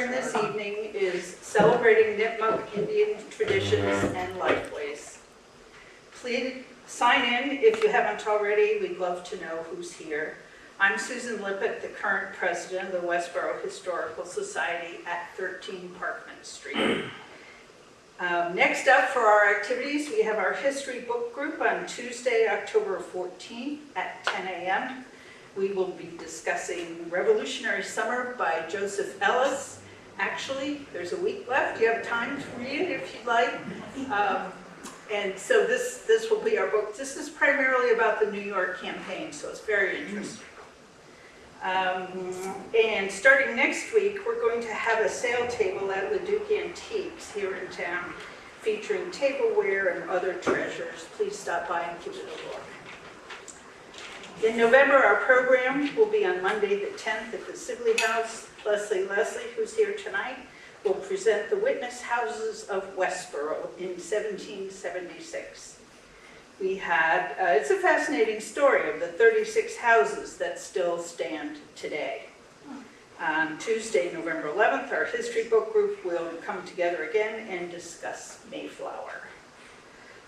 program this evening is Celebrating Nipmuc Indian Traditions and Lifeways. Please sign in if you haven't already. We'd love to know who's here. I'm Susan Lippett, the current president of the Westborough Historical Society at 13 Parkman Street. Next up for our activities, we have our history book group on Tuesday, October 14th at 10 a.m. We will be discussing Revolutionary Summer by Joseph Ellis. Actually, there's a week left. You have time to read it if you'd like. And so this will be our book. This is primarily about the New York campaign, so it's very interesting. And starting next week, we're going to have a sale table at Leduc Antiques here in town, featuring tableware and other treasures. Please stop by and give it a look. In November, our program will be on Monday the 10th at the Sibley House. Leslie, who's here tonight, will present the witness houses of Westborough in 1776. We had, it's a fascinating story of the 36 houses that still stand today. On Tuesday, November 11th, our history book group will come together again and discuss Mayflower.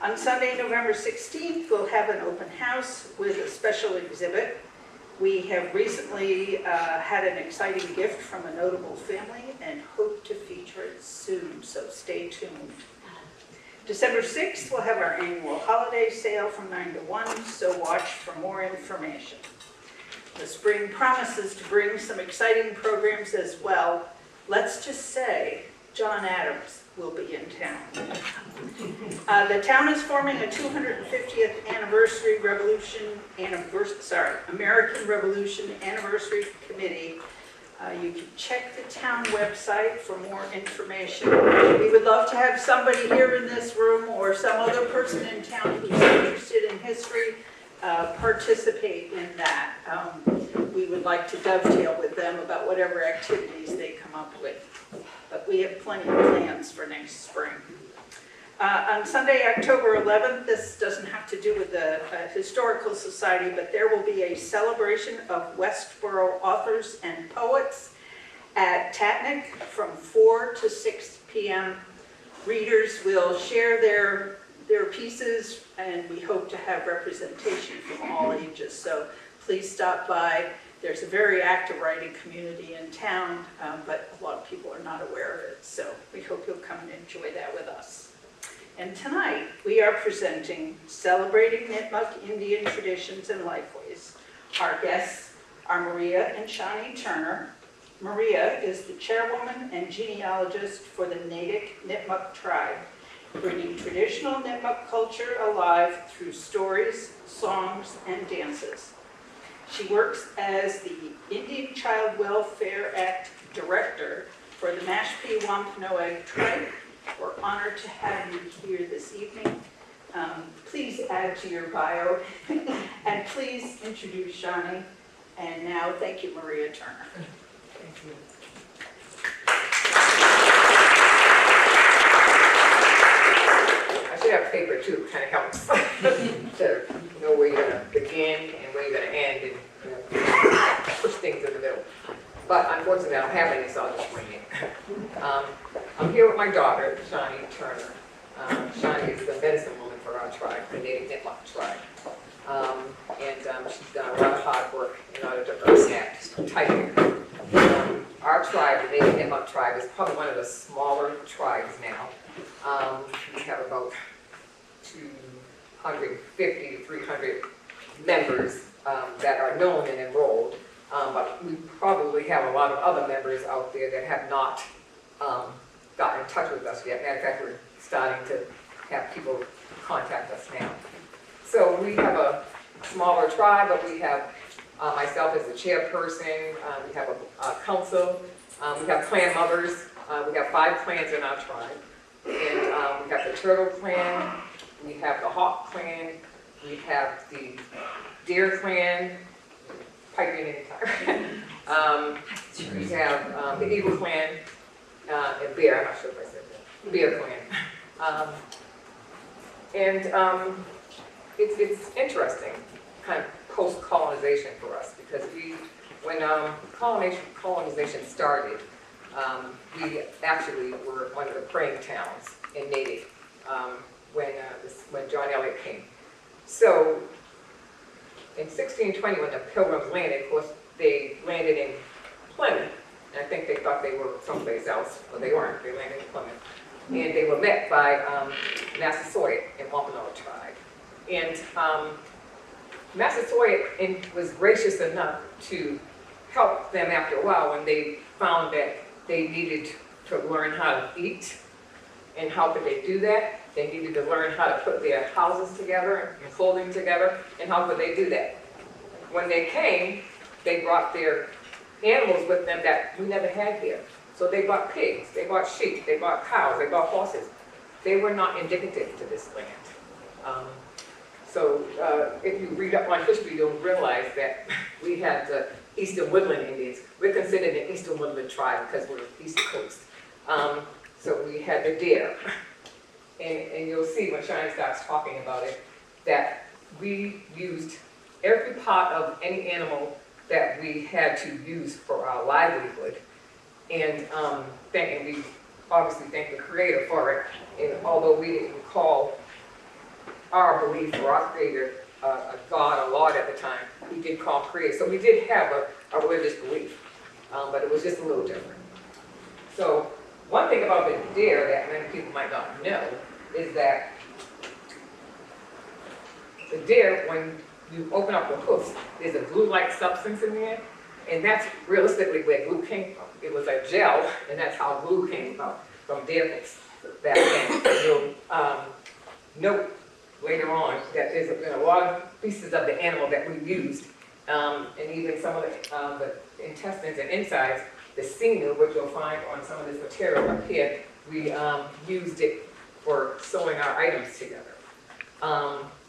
On Sunday, November 16th, we'll have an open house with a special exhibit. We have recently had an exciting gift from a notable family and hope to feature it soon, so stay tuned. December 6th, we'll have our annual holiday sale from 9 to 1, so watch for more information. The spring promises to bring some exciting programs as well. Let's just say John Adams will be in town. The town is forming a 250th anniversary American Revolution Anniversary Committee. You can check the town website for more information. We would love to have somebody here in this room or some other person in town who's interested in history participate in that. We would like to dovetail with them about whatever activities they come up with. But we have plenty of plans for next spring. On Sunday, October 11th, this doesn't have to do with the Historical Society, but there will be a celebration of Westborough authors and poets at Natick from 4 to 6 p.m. Readers will share their pieces, and we hope to have representation from all ages. So please stop by. There's a very active writing community in town, but a lot of people are not aware of it. So we hope you'll come and enjoy that with us. And tonight, we are presenting Celebrating Nipmuc Indian Traditions and Lifeways. Our guests are Maria and Shani Turner. Maria is the chairwoman and genealogist for the Natick Nipmuc Tribe, bringing traditional Nipmuc culture alive through stories, songs, and dances. She works as the Indian Child Welfare Act Director for the Mashpee Wampanoag Tribe. We're honored to have you here this evening. Please add to your bio, and please introduce Shani. And now, thank you, Maria Turner. Thank you. I should have paper too, kind of helps to know where you're going to begin and where you're going to end, and push things in the middle. But unfortunately, I don't have any, so I'll just wing it. I'm here with my daughter, Shani Turner. Shani is the medicine woman for our tribe, the Natick Nipmuc Tribe. She's done a lot of hard work in order to earn that title. Our tribe, the Natick Nipmuc Tribe, is probably one of the smaller tribes now. We have about 250 to 300 members that are known and enrolled. But we probably have a lot of other members out there that have not gotten in touch with us yet. Matter of fact, we're starting to have people contact us now. So we have a smaller tribe, but we have myself as the chairperson, we have a council, we have clan mothers, we have 5 clans in our tribe. And we have the Turtle Clan, we have the Hawk Clan, we have the Deer Clan, pipe in anytime. We have the Eagle Clan, and Bear, I'm not sure if I said that, Bear Clan. It's interesting, kind of post-colonization for us, because when colonization started, we actually were one of the praying towns in Natick when John Eliot came. So in 1620, when the Pilgrims landed, of course, they landed in Plymouth, and I think they thought they were someplace else, but they weren't. They landed in Plymouth. And they were met by Massasoit and Wampanoag Tribe. And Massasoit was gracious enough to help them after a while when they found that they needed to learn how to eat. And how could they do that? They needed to learn how to put their houses together and clothing together. And how could they do that? When they came, they brought their animals with them that we never had here. So they bought pigs, they bought sheep, they bought cows, they bought horses. They were not indicative to this land. If you read up on history, you'll realize that we had the Eastern Woodland Indians. We're considered an Eastern Woodland tribe because we're East Coast. So we had the deer. And you'll see when Shani starts talking about it, that we used every part of any animal that we had to use for our livelihood. And we obviously thank the Creator for it. And although we didn't call our belief or our Creator a God or Lord at the time, we did call Creator. So we did have a religious belief, but it was just a little different. So one thing about the deer that many people might not know is that the deer, when you open up the hoofs, there's a glue-like substance in there, and that's realistically where glue came from. It was a gel, and that's how glue came about, from deer hoofs back then. You'll note later on that there's been a lot of pieces of the animal that we used, and even some of the intestines and insides, the sinew, which you'll find on some of this material up here, we used it for sewing our items together.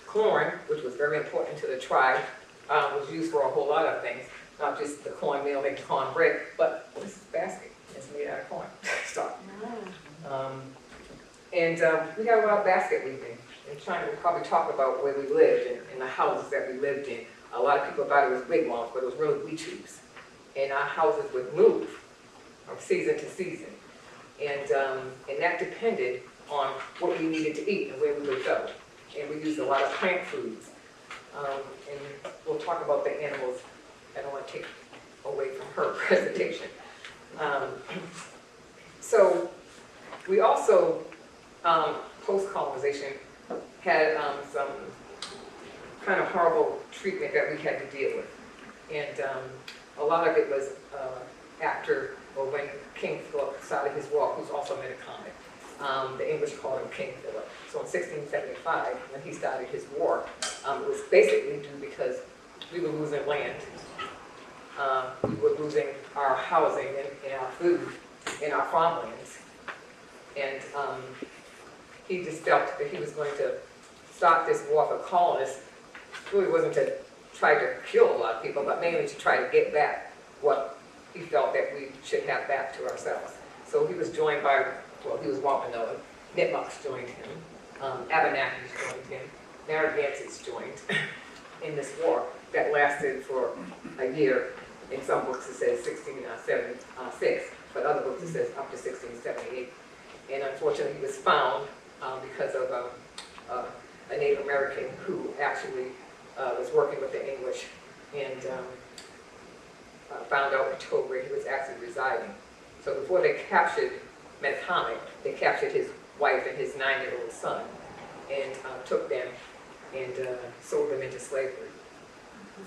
Corn, which was very important to the tribe, was used for a whole lot of things, not just the cornmeal, making cornbread, but this basket is made out of corn. Stop. We got a lot of basket weaving. And China will probably talk about where we lived and the houses that we lived in. A lot of people thought it was wigwams, but it was really weechoos. And our houses would move from season to season. And that depended on what we needed to eat and where we would go. And we used a lot of plant foods. And we'll talk about the animals. I don't want to take away from her presentation. So we also, post-colonization, had some kind of horrible treatment that we had to deal with. And a lot of it was after or when King Philip started his war, who's also Natick. The English called him King Philip. So in 1675, when he started his war, it was basically due because we were losing land. We were losing our housing and our food in our farmlands. And he just felt that he was going to start this war for colonists. Really wasn't to try to kill a lot of people, but mainly to try to get back what he felt that we should have back to ourselves. So he was joined by, well, he was Wampanoag, Nipmucs joined him, Abenakis joined him, Narragansetts joined in this war that lasted for a year. In some books it says 1676, but other books it says up to 1678. And unfortunately he was found because of a Native American who actually was working with the English and found out and told where he was actually residing. So before they captured Nipmuc, they captured his wife and his 9-year-old son and took them and sold them into slavery.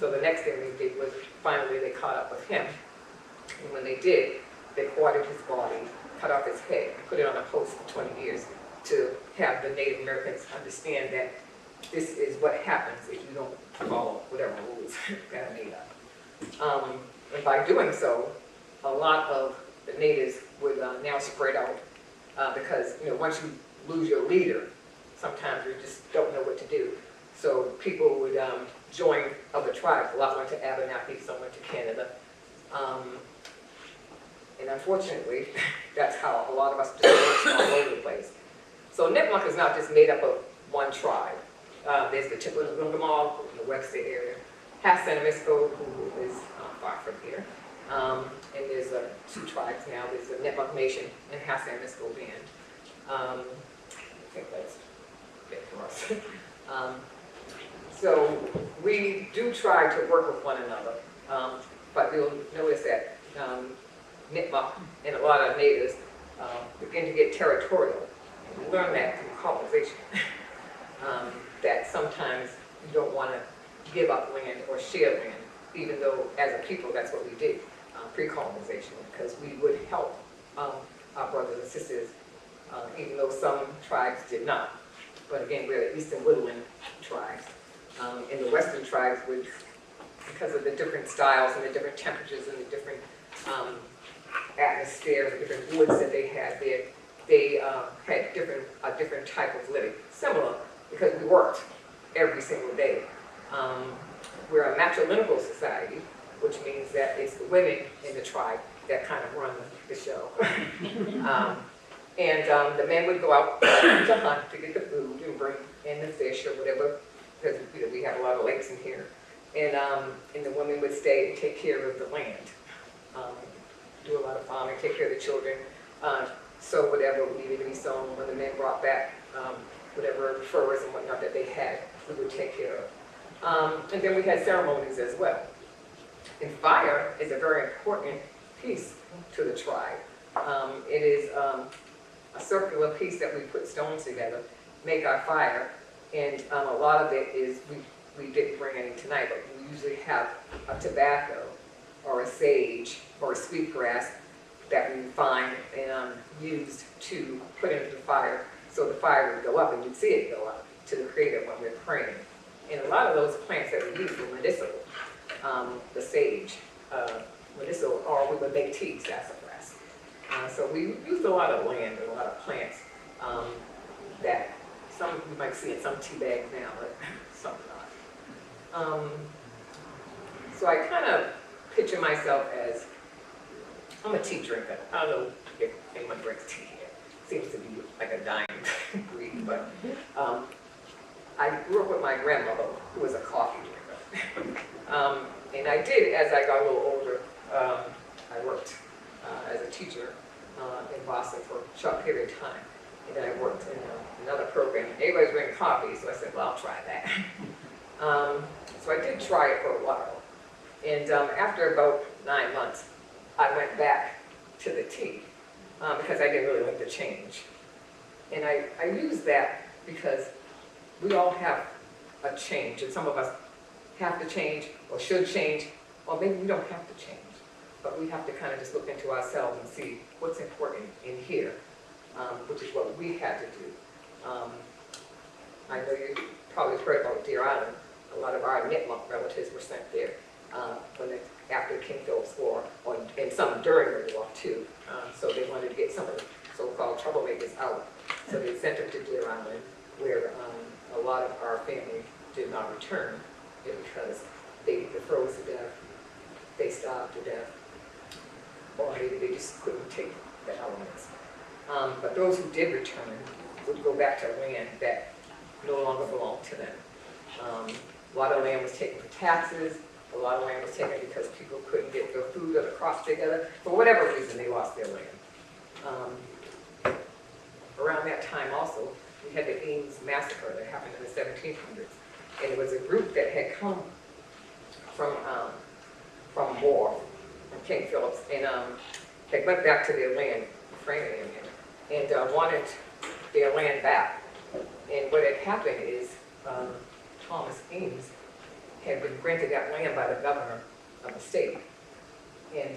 So the next thing they did was finally they caught up with him. And when they did, they quartered his body, cut off his head, and put it on a post for 20 years to have the Native Americans understand that this is what happens if you don't follow whatever rules that are made up. And by doing so, a lot of the natives would now spread out because once you lose your leader, sometimes you just don't know what to do. So people would join other tribes. A lot went to Abenaki, some went to Canada. And unfortunately, that's how a lot of us dispersed all over the place. So Nipmuc is not just made up of one tribe. There's the Chippewa in the Webster area, Hassanamisco, who is far from here, And there's two tribes now. There's the Nipmuc Nation and Hassanisko Band. I think that's it for us. So we do try to work with one another, but you'll notice that Nipmuc and a lot of natives begin to get territorial. We learn that through colonization, that sometimes you don't want to give up land or share land, even though as a people that's what we did pre-colonization, because we would help our brothers and sisters, even though some tribes did not. But again, we're the Eastern Woodland tribes. And the Western tribes would, because of the different styles and the different temperatures and the different atmospheres, the different woods that they had there, they had a different type of living. Similar, because we worked every single day. We're a matrilineal society, which means that it's the women in the tribe that kind of run the show. And the men would go out to hunt to get the food and bring in the fish or whatever, because we have a lot of lakes in here. And the women would stay and take care of the land, do a lot of farming, take care of the children, sow whatever needed to be sown. When the men brought back whatever furs and whatnot that they had, we would take care of. And then we had ceremonies as well. And fire is a very important piece to the tribe. It is a circular piece that we put stones together, make our fire, and a lot of it is, we didn't bring any tonight, but we usually have a tobacco or a sage or a sweetgrass that we find and used to put into the fire, so the fire would go up and you'd see it go up to the Creator when we're praying. And a lot of those plants that we use were medicinal. The sage, medicinal, or we would make tea, sassafras. So we used a lot of land and a lot of plants that some you might see in some tea bags now, but some not. So I kind of picture myself as, I'm a tea drinker. I don't know if anyone drinks tea here. Seems to be like a dying breed, but I grew up with my grandmother, who was a coffee drinker. And I did, as I got a little older, I worked as a teacher in Boston for a short period of time. And then I worked in another program. Everybody's drinking coffee, so I said, well, I'll try that. So I did try it for a while. And after about 9 months, I went back to the tea because I didn't really like the change. And I used that because we all have a change, and some of us have to change or should change, or maybe we don't have to change. But we have to kind of just look into ourselves and see what's important in here, which is what we had to do. I know you probably heard about Deer Island. A lot of our Nipmuc relatives were sent there after King Philip's War, and some during the war too. So they wanted to get some of the so-called troublemakers out. So they sent them to Deer Island, where a lot of our family did not return because they either froze to death, they starved to death, or maybe they just couldn't take the elements. But those who did return would go back to land that no longer belonged to them. A lot of land was taken for taxes. A lot of land was taken because people couldn't get their food or the crops together. For whatever reason, they lost their land. Around that time also, we had the Ames massacre that happened in the 1700s. And it was a group that had come from war, from King Philip's, and they went back to their land, Framingham, and wanted their land back. And what had happened is Thomas Ames had been granted that land by the governor of the state. And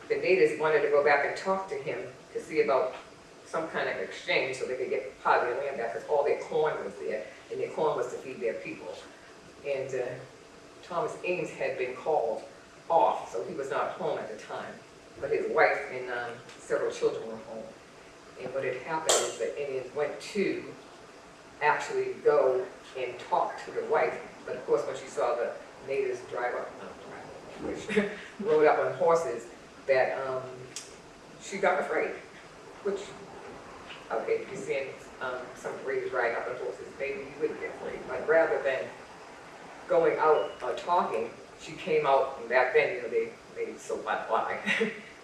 the natives wanted to go back and talk to him to see about some kind of exchange so they could get part of their land back, because all their corn was there, and their corn was to feed their people. And Thomas Ames had been called off, so he was not home at the time. But his wife and several children were home. And what had happened is the Indians went to actually go and talk to the wife. But of course, when she saw the natives rode up on horses, that she got afraid. Which, okay, if you're seeing some raiders riding up on horses, maybe you wouldn't get afraid. But rather than going out talking, she came out, and back then, you know, they made soap out of lye,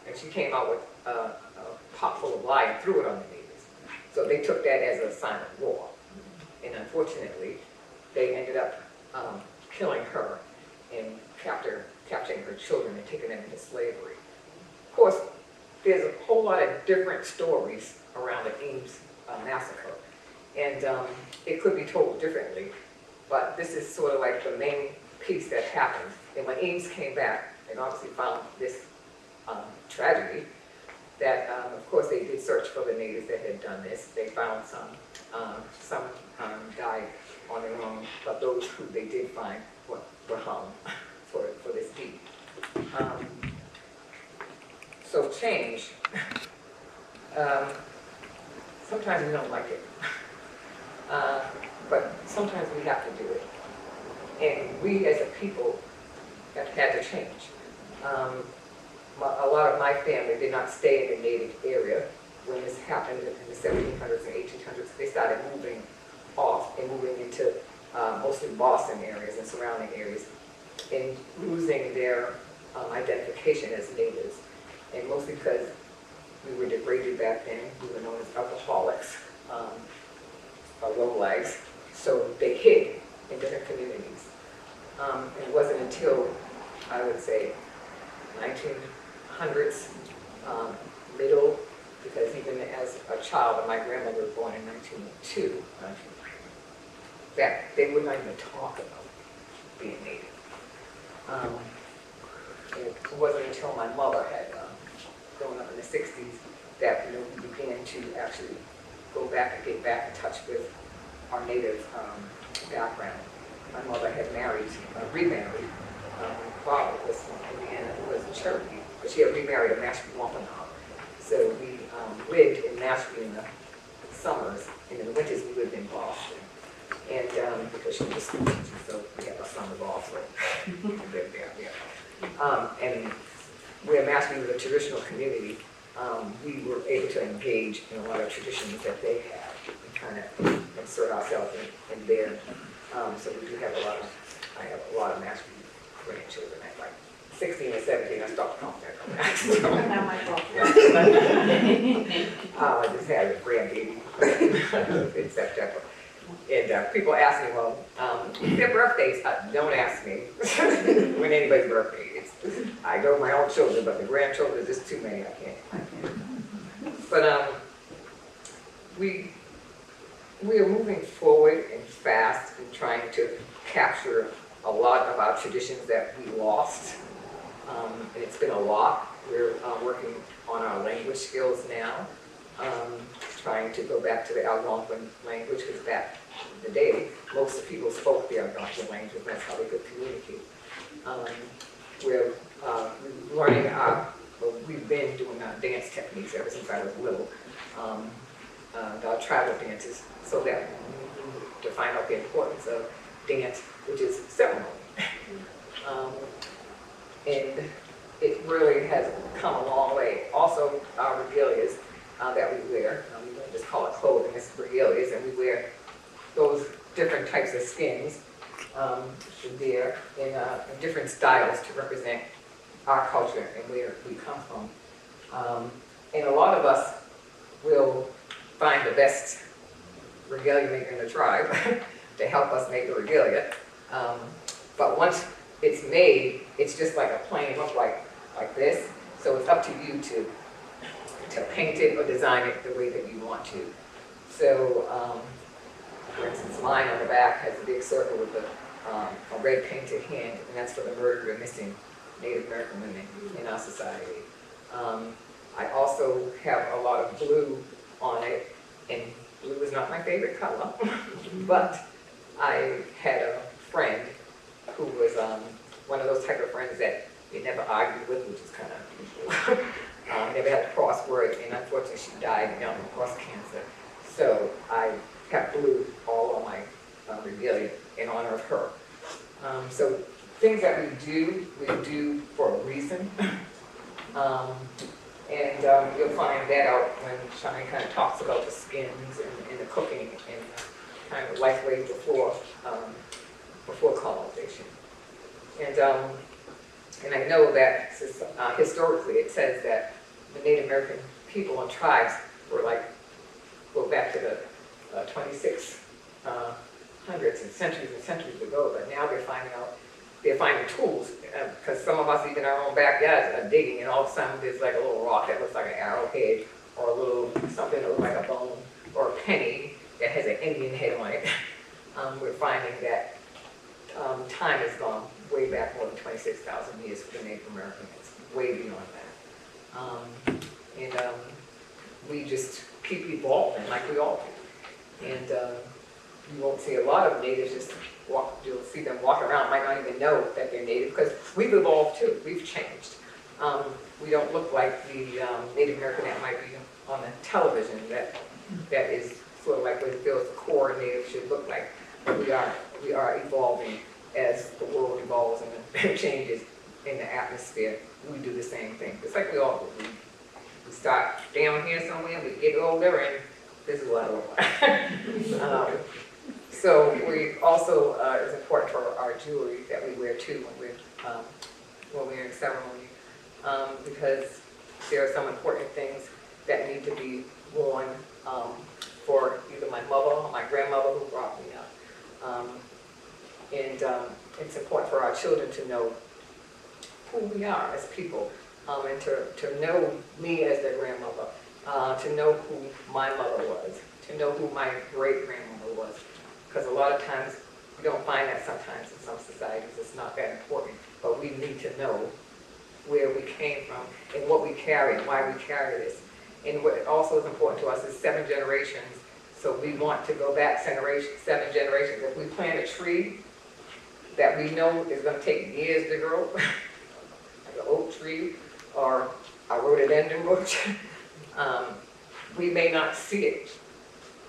and she came out with a pot full of lye and threw it on the natives. So they took that as a sign of war. And unfortunately, they ended up killing her and capturing her children and taking them into slavery. Of course, there's a whole lot of different stories around the Ames massacre, and it could be told differently, but this is sort of like the main piece that happened. And when Ames came back, they obviously found this tragedy that, of course, they did search for the natives that had done this. They found some died on their own, but those who they did find were hung for this deed. So change, sometimes we don't like it, but sometimes we have to do it. And we as a people have had to change. A lot of my family did not stay in the native area when this happened in the 1700s and 1800s. They started moving off and moving into mostly Boston areas and surrounding areas and losing their identification as natives. And mostly because we were degraded back then, we were known as alcoholics, or lowlights, so they hid in different communities. And it wasn't until, I would say, 1900s, middle, because even as a child, and my grandmother was born in 1902, that they would not even talk about being native. It wasn't until my mother had grown up in the 60s that we began to actually go back and get back in touch with our native background. My mother had remarried. My father was from Indiana, who was in Cherokee, but she had remarried a Mashpee Wampanoag. So we lived in Mashpee in the summers, and in the winters we lived in Boston. And because she was school teacher, so we had our summers off, so we lived there. Yeah. And where Mashpee was a traditional community, we were able to engage in a lot of traditions that they had and kind of insert ourselves in there. So we do have I have a lot of Mashpee grandchildren. At like 16 or 17, I stopped counting that. Not my fault. I just had a grandbaby in September. And people ask me, well, their birthdays, don't ask me when anybody's birthday is. I know my own children, but the grandchildren, there's just too many, I can't. But we are moving forward and fast and trying to capture a lot of our traditions that we lost. And it's been a lot. We're working on our language skills now. Trying to go back to the Algonquin language, because back in the day, most of the people spoke the Algonquin language, and that's how they could communicate. We're learning we've been doing our dance techniques ever since I was little, our tribal dances, so that to find out the importance of dance, which is ceremony. And it really has come a long way. Also, our regalias that we wear, we don't just call it clothing, it's regalias, and we wear those different types of skins there in different styles to represent our culture and where we come from. And a lot of us will find the best regalia maker in the tribe to help us make the regalia. But once it's made, it's just like a plain look like this. So it's up to you to paint it or design it the way that you want to. So, for instance, mine on the back has a big circle with a red painted hand, and that's for the murdered or missing Native American women in our society. I also have a lot of blue on it, and blue is not my favorite color, but I had a friend who was one of those type of friends that you never argued with, which is kind of unusual. Never had to cross words, and unfortunately she died young of breast cancer. So I have blue all on my regalia in honor of her. So things that we do for a reason. And you'll find that out when Shani kind of talks about the skins and the cooking and kind of Lifeways before colonization. And And I know that historically it says that the Native American people and tribes were like, go back to the 2600s and centuries ago, but now they're finding tools, because some of us, even our own backyards, are digging, and all of a sudden there's like a little rock that looks like an arrowhead, or a little something that looks like a bone, or a penny that has an Indian head on it. We're finding that time has gone way back more than 26,000 years for the Native Americans. It's way beyond that. We just keep evolving like we all do. And you won't see a lot of natives just walk, you'll see them walk around, might not even know that they're native, because we've evolved too, we've changed. We don't look like the Native American that might be on the television, that is sort of like what it feels the core native should look like. But we are evolving as the world evolves and the changes in the atmosphere. We do the same thing. It's like we all do. We start down here somewhere, we get older, and this is what I look like. So we also, it's important for our jewelry that we wear too when we're in ceremony, because there are some important things that need to be worn for either my mother or my grandmother who brought me up. It's important for our children to know who we are as people, and to know me as their grandmother, to know who my mother was, to know who my great-grandmother was. Because a lot of times, we don't find that sometimes in some societies, it's not that important, but we need to know where we came from and what we carry and why we carry this. And what also is important to us is 7 generations. So we want to go back 7 generations. If we plant a tree that we know is going to take years to grow, like an oak tree or a rhododendron bush, we may not see it.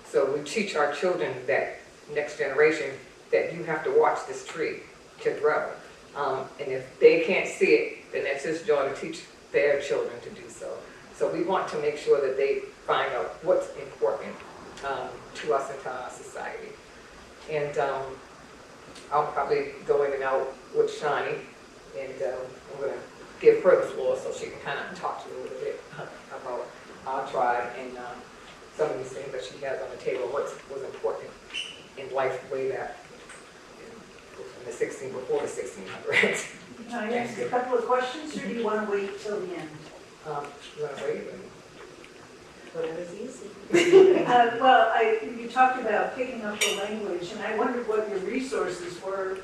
So we teach our children, that next generation, that you have to watch this tree to grow. And if they can't see it, then it's his job to teach their children to do so. So we want to make sure that they find out what's important to us and to our society. And I'll probably go in and out with Shani, and I'm going to give her the floor so she can kind of talk to you a little bit about our tribe and some of these things that she has on the table, what was important in life way back in the before the 1600s. Can I ask a couple of questions, or do you want to wait till the end? You want to wait? Whatever's easy. Well, you talked about picking up the language, and I wondered what your resources were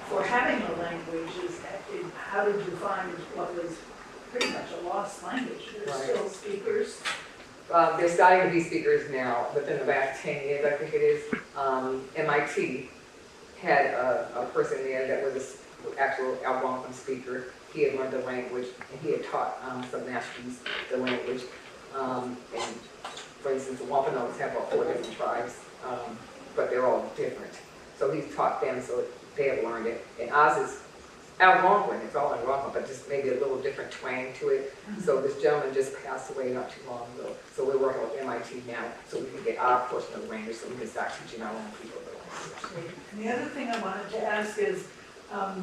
for having a language. How did you find what was pretty much a lost language? There's still speakers. They're starting to be speakers now, within the last 10 years, I think it is. MIT had a person there that was an actual Algonquin speaker. He had learned the language, and he had taught some Mashpees the language. And for instance, the Wampanoags have 4 different tribes, but they're all different. So he's taught them, so they have learned it. And ours is Algonquin, it's all Algonquin, but just maybe a little different twang to it. So this gentleman just passed away not too long ago. So we're working with MIT now, so we can get our portion of the language, so we can start teaching our own people the language. And the other thing I wanted to ask is,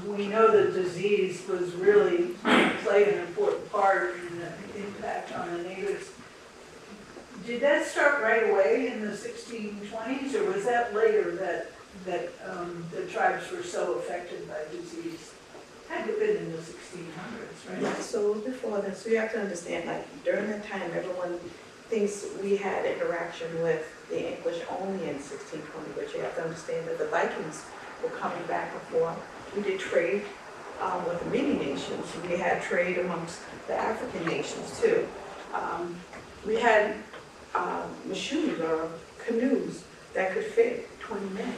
we know that disease was really played an important part in the impact on the natives. Did that start right away in the 1620s, or was that later that the tribes were so affected by disease? Had to have been in the 1600s, right? Yeah, so before this, we have to understand, like, during that time, everyone thinks we had interaction with the English only in 1620, but you have to understand that the Vikings were coming back and forth. We did trade with the many nations. We had trade amongst the African nations too. We had machines or canoes that could fit 20 men,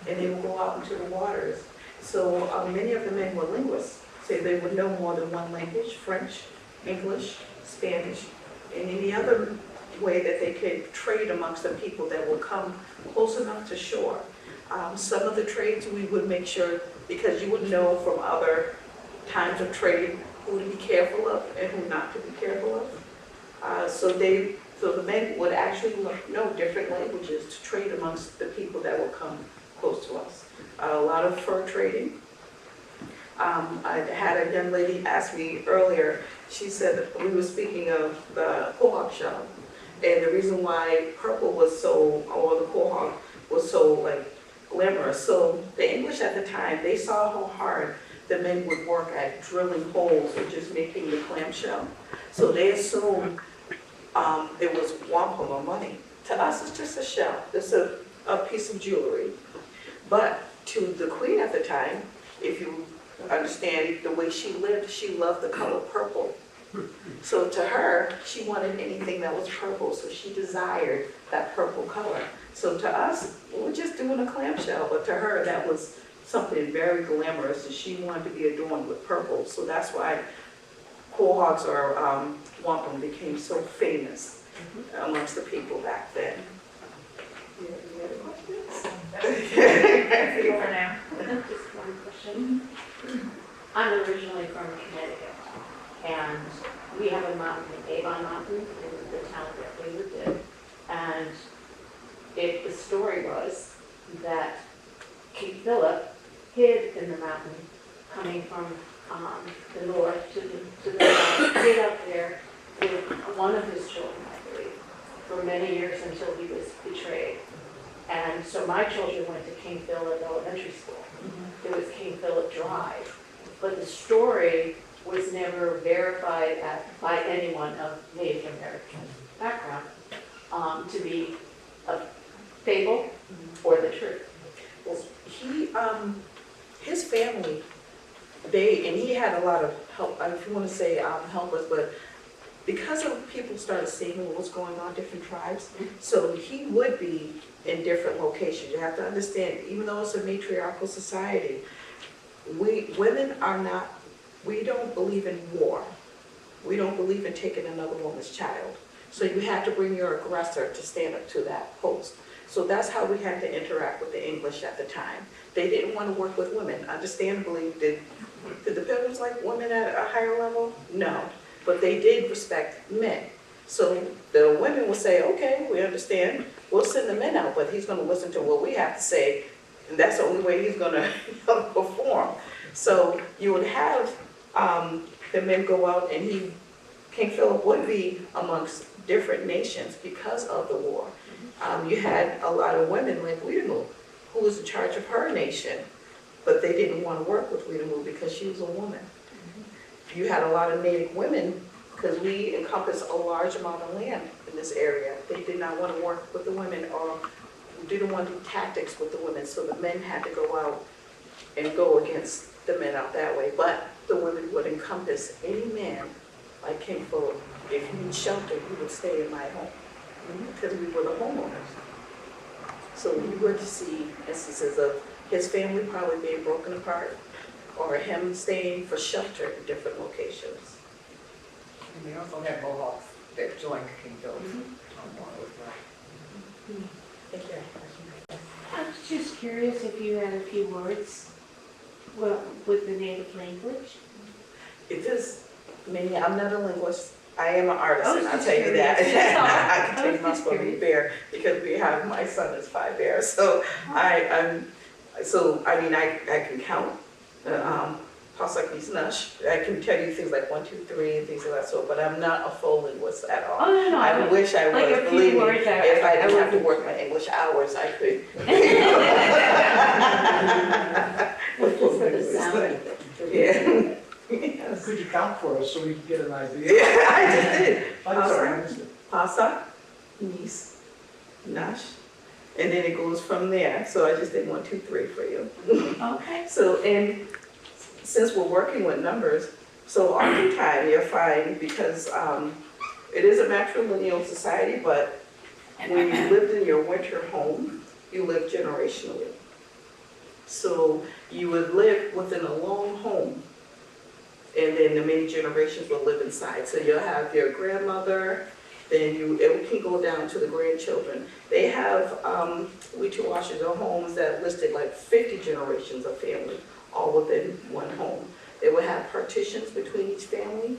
and they would go out into the waters. So many of the men were linguists, so they would know more than one language: French, English, Spanish, and any other way that they could trade amongst the people that would come close enough to shore. Some of the trades we would make sure, because you would know from other times of trade who to be careful of and who not to be careful of. So the men would actually know different languages to trade amongst the people that would come close to us. A lot of fur trading. I had a young lady ask me earlier, she said, we were speaking of the quahog shell, and the reason why purple was so, or the quahog was so like glamorous. So the English at the time, they saw how hard the men would work at drilling holes or just making the clamshell. So they assumed it was wampum or money. To us, it's just a shell. It's a piece of jewelry. But to the queen at the time, if you understand the way she lived, she loved the color purple. So to her, she wanted anything that was purple, so she desired that purple color. So to us, we're just doing a clamshell, but to her, that was something very glamorous, and she wanted to be adorned with purple. So that's why quahogs or wampum became so famous amongst the people back then. You have any questions? For now. Just one question. I'm originally from Connecticut, and we have a mountain, Avon Mountain, in the town that we lived in. And the story was that King Philip hid in the mountain, coming from the north to the south, hid up there with one of his children, I believe, for many years until he was betrayed. And so my children went to King Philip Elementary School. It was King Philip Drive. But the story was never verified by anyone of Native American background to be a fable or the truth. He, his family, and he had a lot of help, if you want to say helpers, but because of people started seeing what was going on, different tribes, so he would be in different locations. You have to understand, even though it's a matriarchal society, women are not, we don't believe in war. We don't believe in taking another woman's child. So you had to bring your aggressor to stand up to that post. So that's how we had to interact with the English at the time. They didn't want to work with women. Understandably, did the Pilgrims like women at a higher level? No, but they did respect men. So the women would say, okay, we understand, we'll send the men out, but he's going to listen to what we have to say, and that's the only way he's going to perform. So you would have the men go out, and King Philip would be amongst different nations because of the war. You had a lot of women like Weetamoo, who was in charge of her nation, but they didn't want to work with Weetamoo because she was a woman. You had a lot of Native women, because we encompass a large amount of land in this area. They did not want to work with the women or didn't want to do tactics with the women, so the men had to go out and go against the men out that way. But the women would encompass any man like King Philip. If you need shelter, you would stay in my home, because we were the homeowners. So we would see instances of his family probably being broken apart, or him staying for shelter in different locations. And they also had Mohawks that joined King Philip. Thank you. I was just curious if you had a few words with the native language. It is, I'm not a linguist. I am an artist, and I'll just tell you that. curious. That's all. I can tell you I my was just story curious. bear, because we have, my son is 5 bears, so I can count. I can tell you things like 1, 2, 3, and things like that, so, but I'm not a full linguist at all. Oh, no. I wish I like was, a few believe me, words if I didn't have to would- work my English hours, I could. Just for the sound. Yeah. Yes. Could you count for us so we can get an idea? Yeah, I just did. I'm sorry, I missed it. Pasa, Nis, Nash, and then it goes from there. So I just did 1, 2, 3 for you. Okay. So, and since we're working with numbers, so oftentimes you'll find, because it is a matrilineal society, but when you lived in your winter home, you lived generationally. So you would live within a lone home, and then the many generations will live inside. So you'll have your grandmother, then it can go down to the grandchildren. They have Washington homes that listed like 50 generations of family, all within one home. They would have partitions between each family.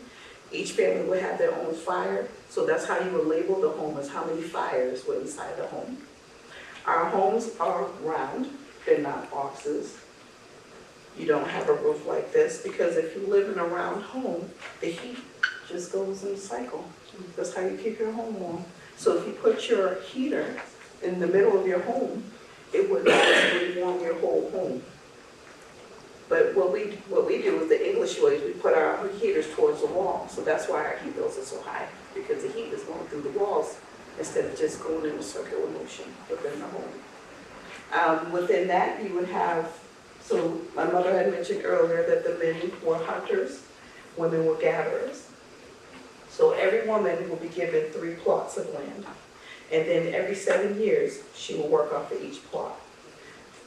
Each family would have their own fire. So that's how you would label the home, as how many fires were inside the home. Our homes are round, they're not boxes. you don't have a roof like this, because if you live in a round home, the heat just goes in a cycle. That's how you keep your home warm. So if you put your heater in the middle of your home, it would actually warm your whole home. But what we do with the English way is we put our heaters towards the wall. So that's why our heat bills are so high, because the heat is going through the walls instead of just going in a circular motion within the home. Within that, you would have, so my mother had mentioned earlier that the men were hunters, women were gatherers. So every woman will be given 3 plots of land. And then every 7 years, she will work off of each plot.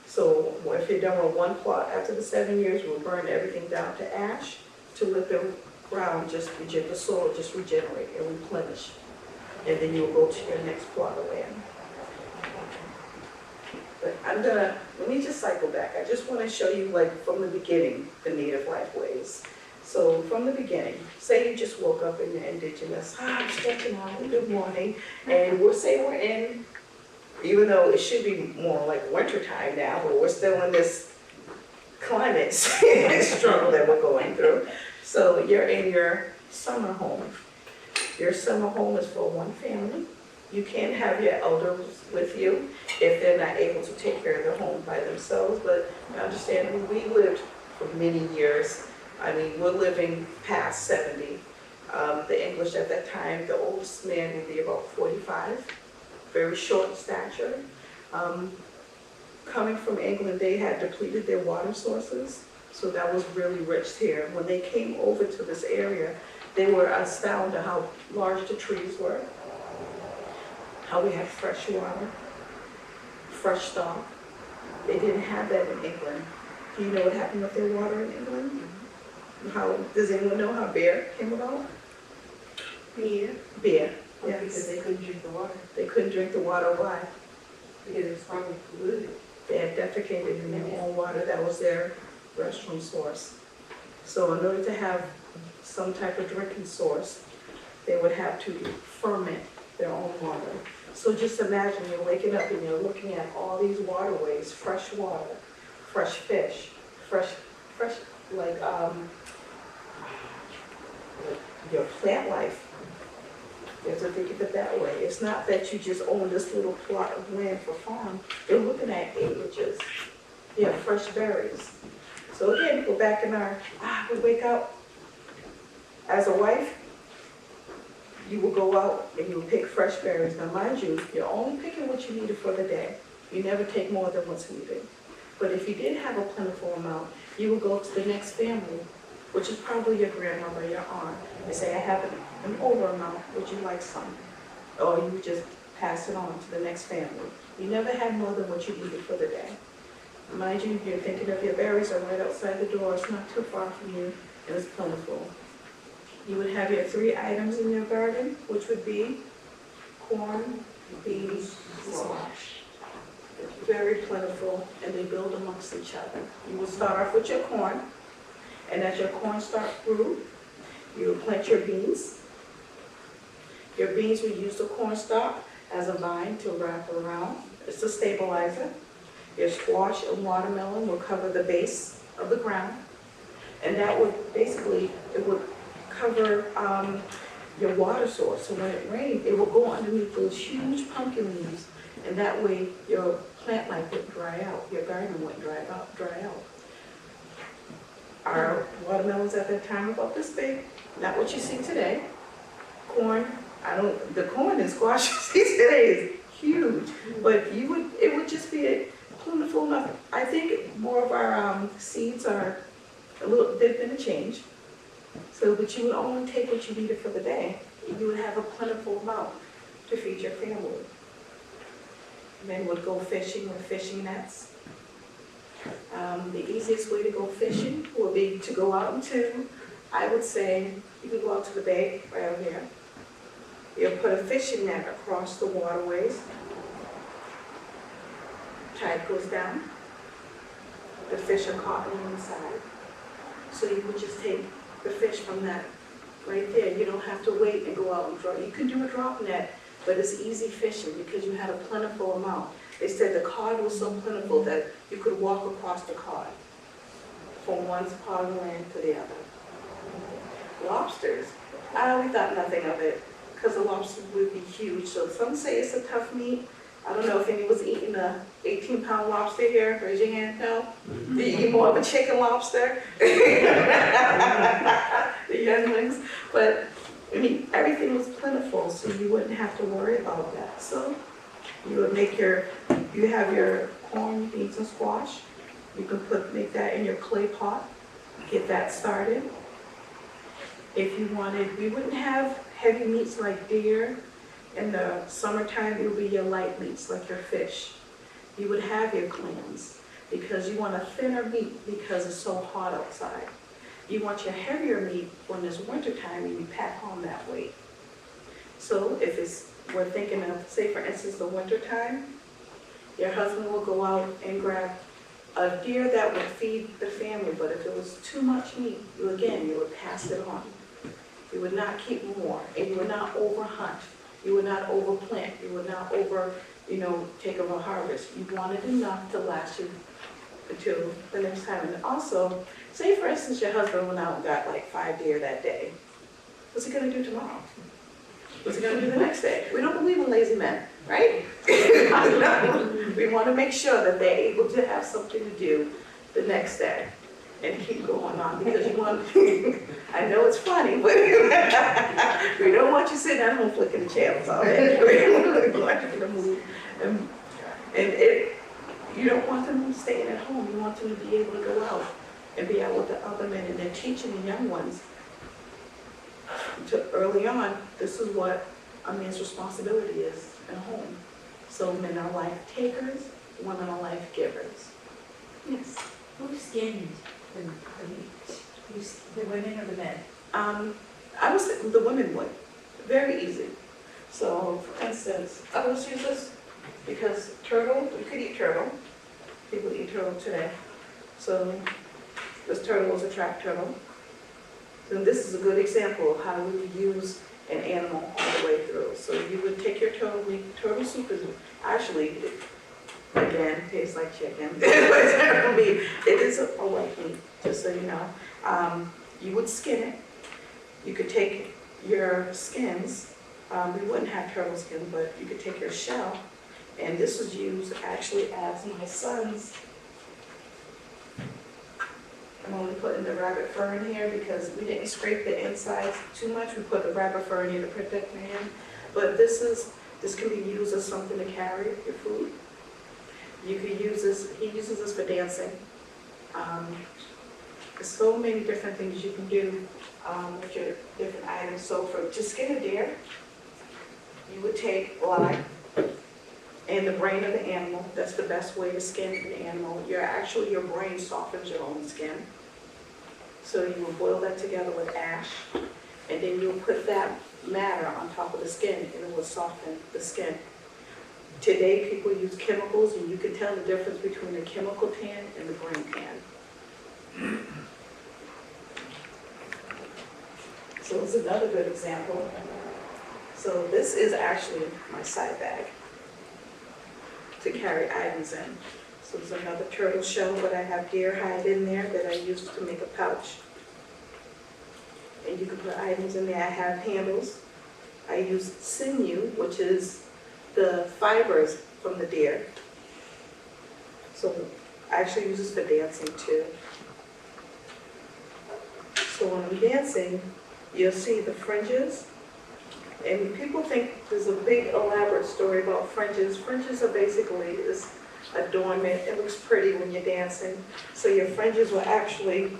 So if you're done with 1 plot, after the 7 years, we'll burn everything down to ash to let the ground the soil just regenerate and replenish. And then you'll go to your next plot of land. But let me just cycle back. I just want to show you, like, from the beginning, the native Lifeways. So from the beginning, say you just woke up in the indigenous, I'm stretching out, good morning, and we'll say we're in, even though it should be more like wintertime now, but we're still in this climate struggle that we're going through. So you're in your summer home. Your summer home is for 1 family. You can't have your elders with you if they're not able to take care of their home by themselves, but understand, we lived for many years. I mean, we're living past 70. The English at that time, the oldest man would be about 45, very short in stature. Coming from England, they had depleted their water sources, so that was really rich here. When they came over to this area, they were astounded how large the trees were, how we had fresh water, fresh stock. They didn't have that in England. Do you know what happened with their water in England? Does anyone know how beer came about? Beer, Beer, because yes. they couldn't drink the water, They couldn't drink the water, why? because it was probably polluted. They had defecated in their own water, that was their restroom source. So in order to have some type of drinking source, they would have to ferment their own water. So just imagine you're waking up and you're looking at all these waterways, fresh water, fresh fish, fresh, like your plant life. You have to think of it that way. It's not that you just own this little plot of land for farm. You're looking at acreages. You have fresh berries. So again, go back in we wake up. As a wife, you will go out and you will pick fresh berries. Now mind you, you're only picking what you needed for the day. You never take more than what's needed. But if you did have a plentiful amount, you will go to the next family, which is probably your grandmother, your aunt, and say, I have an over amount, would you like some? Or you would just pass it on to the next family. You never had more than what you needed for the day. Mind you, you're thinking of your berries are right outside the door, it's not too far from you, and it's plentiful. You would have your 3 items in your garden, which would be corn, beans, squash. Very plentiful, and they build amongst each other. You will start off with your corn, and as your corn starts grew, you will plant your beans. Your beans will use the corn stalk as a vine to wrap around. It's a stabilizer. Your squash and watermelon will cover the base of the ground, and that would basically, it would cover your water source. So when it rained, it will go underneath those huge pumpkin leaves, and that way your plant life wouldn't dry out, your garden wouldn't dry out. Our watermelons at that time were about this big, not what you see today. Corn, the corn and squash you see today is huge, but it would just be plentiful enough. I think more of our seeds are they've been a change. So, but you would only take what you needed for the day. You would have a plentiful amount to feed your family. Men would go fishing with fishing nets. The easiest way to go fishing would be to go out into, I would say, you could go out to the bay right over here. You'll put a fishing net across the waterways. Tide goes down. The fish are caught on the inside. So you would just take the fish from that right there. You don't have to wait and go out and draw. You can do a drop net, but it's easy fishing because you had a plentiful amount. They said the cod was so plentiful that you could walk across the cod. from one part of the land to the other. Lobsters, we thought nothing of it, because the lobster would be huge. So some say it's a tough meat. I don't know if anyone's eating a 18-pound lobster here, raise your hand, no? Do you eat more of a chicken lobster? The younglings, but I mean, everything was plentiful, so you wouldn't have to worry about that. So you would make you have your corn, beans, and squash. You can make that in your clay pot, get that started. If you wanted, we wouldn't have heavy meats like deer. In the summertime, it would be your light meats like your fish. You would have your clams because you want a thinner meat because it's so hot outside. You want your heavier meat when it's wintertime and you pack on that weight. So if we're thinking of, say for instance, the wintertime, your husband will go out and grab a deer that would feed the family, but if it was too much meat, you would pass it on. You would not keep more, and you would not overhunt. You would not overplant. You would not take over harvest. You wanted enough to last you until the next time. And also, say for instance, your husband went out and got like 5 deer that day. What's he gonna do tomorrow? What's he gonna do the next day? We don't believe in lazy men, right? We want to make sure that they're able to have something to do the next day and keep going on, because you want, I know it's funny, but we don't want you sitting at home flicking the channels all day. We want you to move. You don't want them staying at home. You want them to be able to go out and be out with the other men, and they're teaching the young ones to early on, this is what a man's responsibility is at home. So men are life takers, women are life givers. Yes. Who skinned the meat? The women or the men? I would say the women would. Very easy. So, for instance, I will use this because turtle, you could eat turtle. People eat turtle today. So, this turtle was a trap turtle. So this is a good example of how we would use an animal all the way through. So you would take your turtle meat. Turtle soup is actually, again, tastes like chicken. It is a white meat, just so you know. You would skin it. You could take your skins. We wouldn't have turtle skin, but you could take your shell. And this was used actually as my son's. I'm only putting the rabbit fur in here because we didn't scrape the insides too much. We put the rabbit fur in here to protect him. But this can be used as something to carry your food. You could use this, he uses this for dancing. There's so many different things you can do with your different items. So for to skin a deer, you would take lime and the brain of the animal. That's the best way to skin an animal. Your brain softens your own skin. So you will boil that together with ash, and then you'll put that matter on top of the skin, and it will soften the skin. Today, people use chemicals, and you can tell the difference between a chemical tan and the brain tan. So it's another good example. So this is actually my side bag to carry items in. So there's another turtle shell, but I have deer hide in there that I use to make a pouch. And you can put items in there. I have handles. I use sinew, which is the fibers from the deer. So I actually use this for dancing too. So when I'm dancing, you'll see the fringes. And people think there's a big elaborate story about fringes. Fringes are basically this adornment. It looks pretty when you're dancing. So your fringes will actually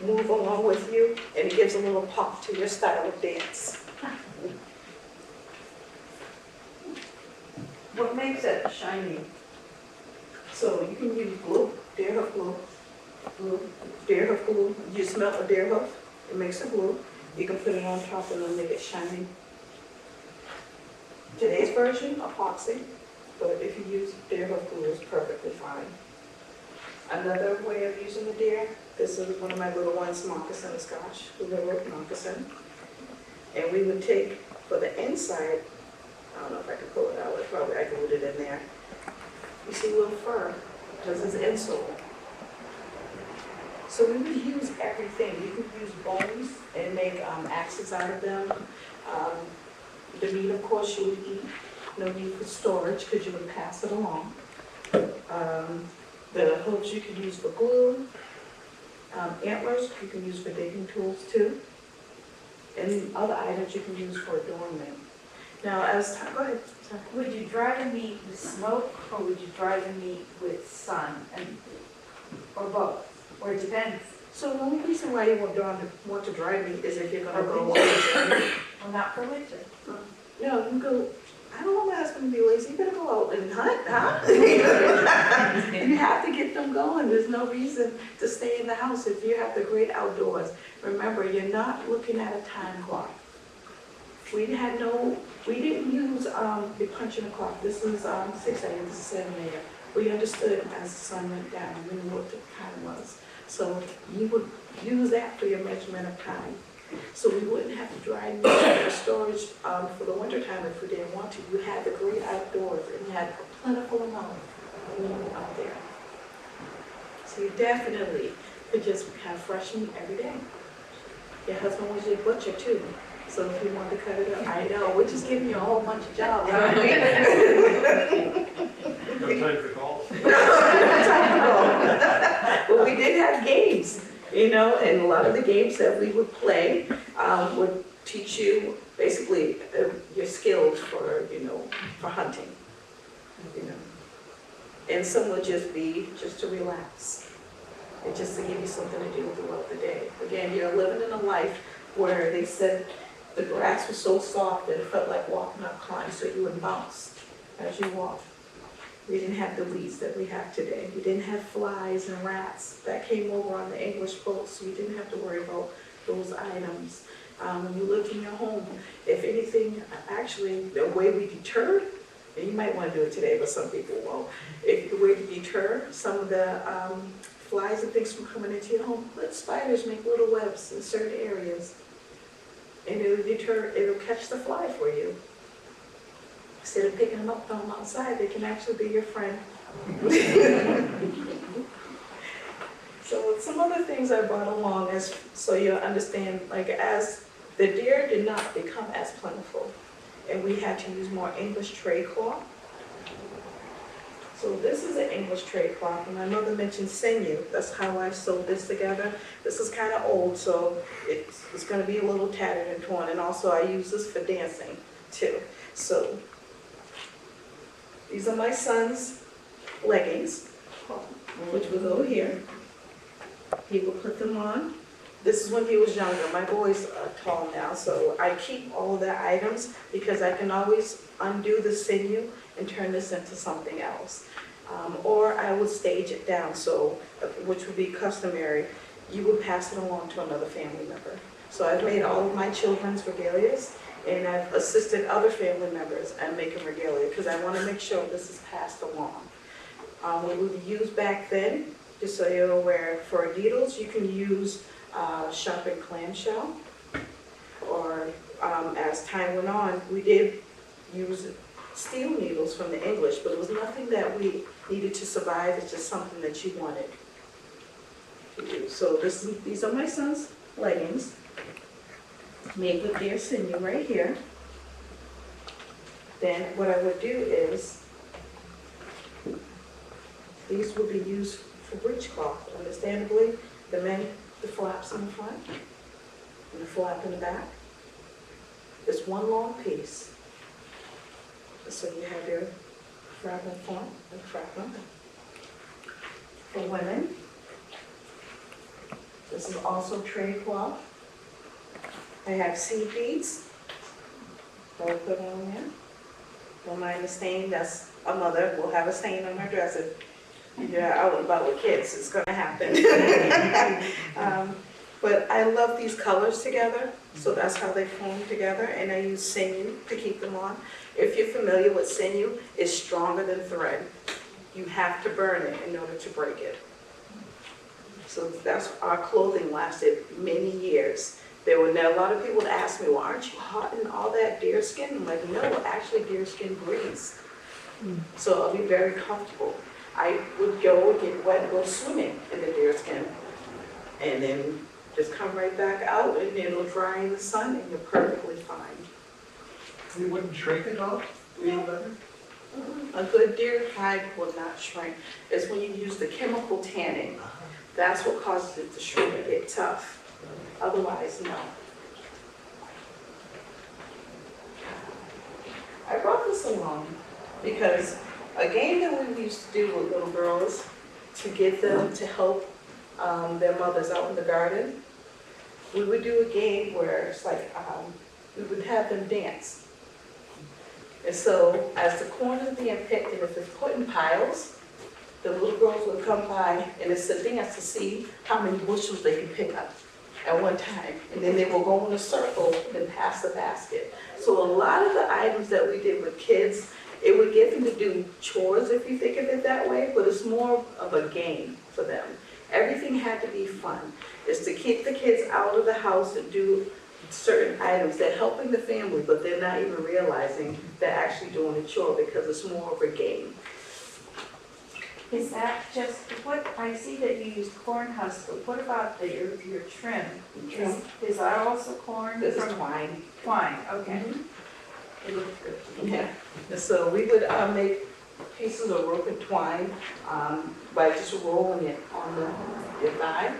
move along with you, and it gives a little pop to your style of dance. What makes it shiny? So you can use glue, deer hoof glue. Deer hoof glue. You smell a deer hoof, it makes a glue. You can put it on top and it'll make it shiny. Today's version, epoxy, but if you use deer hoof glue, it's perfectly fine. Another way of using the deer, this is one of my little ones, moccasin scotch, the little moccasin. And we would take, for the inside, I don't know if I can pull it out, I glued it in there. You see a little fur, this is insole. So we would use everything. You could use bones and make axes out of them. The meat, of course, you would eat. No need for storage because you would pass it along. The hooves you could use for glue. Antlers you can use for digging tools too. And other items you can use for adornment. Now, go ahead. Sorry. Would you dry the meat with smoke, or would you dry the meat with sun, or both? Or it depends. So the only reason why you want to dry meat is if you're gonna go on a journey. Well, not for winter. No, you go, I don't want my husband to be lazy, you better go out and hunt, huh? You have to get them going, there's no reason to stay in the house if you have the great outdoors. Remember, you're not looking at a time clock. We didn't use the punching clock. This is 6 a.m., this is 7 a.m. We understood as the sun went down, we knew what the time was. So you would use that for your measurement of time. So we wouldn't have to dry meat for storage for the winter time if we didn't want to. You had the great outdoors and you had a plentiful amount of meat out there. So you definitely could just have fresh meat every day. Your husband was your butcher too. So if you wanted to cut it up, I know, we're just giving you a whole bunch of jobs. No time for calls. But we did have games, you know, and a lot of the games that we would play would teach you basically your skills for, for hunting, And some would just be just to relax and just to give you something to do throughout the day. Again, you're living in a life where they said the grass was so soft that it felt like walking up climb, so you would bounce as you walked. We didn't have the weeds that we have today. We didn't have flies and rats that came over on the English boats, so you didn't have to worry about those items. When you lived in your home, if anything, actually, the way we deterred, and you might want to do it today, but some people won't. If the way to deter some of the flies and things from coming into your home, let spiders make little webs in certain areas. And it'll catch the fly for you. Instead of picking them up, throwing them outside, they can actually be your friend. So some other things I brought along so you'll understand, like as the deer did not become as plentiful, and we had to use more English tray cloth. So this is an English tray cloth, and my mother mentioned sinew. That's how I sewed this together. This is kind of old, so it's going to be a little tattered and torn, and also I use this for dancing too. So these are my son's leggings, which will go here. He will put them on. This is when he was younger. My boy's tall now, so I keep all of the items because I can always undo the sinew and turn this into something else. Or I would stage it down, so which would be customary. You would pass it along to another family member. So I've made all of my children's regalias, and I've assisted other family members in making regalia because I want to make sure this is passed along. What we would use back then, just so you're aware, for needles, you can use sharpened clamshell, or as time went on, we did use steel needles from the English, but it was nothing that we needed to survive. It's just something that you wanted to do. So these are my son's leggings, made with deer sinew right here. Then what I would do is, these would be used for breechcloth. Understandably, the men, the flaps in the front and the flap in the back. It's one long piece. So you have your flap in front and flap in back. For women, this is also tray cloth. I have seed beads. I'll put on there. Don't mind the stain. That's a mother will have a stain on her dress. If you're out and about with kids, it's going to happen. But I love these colors together, so that's how they form together, and I use sinew to keep them on. If you're familiar with sinew, it's stronger than thread. You have to burn it in order to break it. So that's our clothing lasted many years. There were a lot of people would ask me, well, aren't you hot in all that deer skin? I'm like, no, actually deer skin breathes. So I'll be very comfortable. I would go and get wet and go swimming in the deer skin. and then just come right back out and it'll dry in the sun and you're perfectly fine. We wouldn't shrink it all? No. A good deer hide will not shrink. It's when you use the chemical tanning. That's what causes it to shrink and get tough. Otherwise, no. I brought this along because a game that we used to do with little girls to get them to help their mothers out in the garden, we would do a game where it's like we would have them dance. And so as the corn is being picked, and if it's put in piles, the little girls would come by and it's a dance to see how many bushels they can pick up at one time. And then they will go in a circle and pass the basket. So a lot of the items that we did with kids, it would get them to do chores if you think of it that way, but it's more of a game for them. Everything had to be fun. It's to keep the kids out of the house and do certain items. They're helping the family, but they're not even realizing they're actually doing a chore because it's more of a game. Is that just, what, I see that you use corn husk, but what about your trim? Trim. Is that also corn? This is from twine. Twine, okay. Mhm. It looks good. Yeah, and so we would make pieces of rope and twine by just rolling it on your thigh,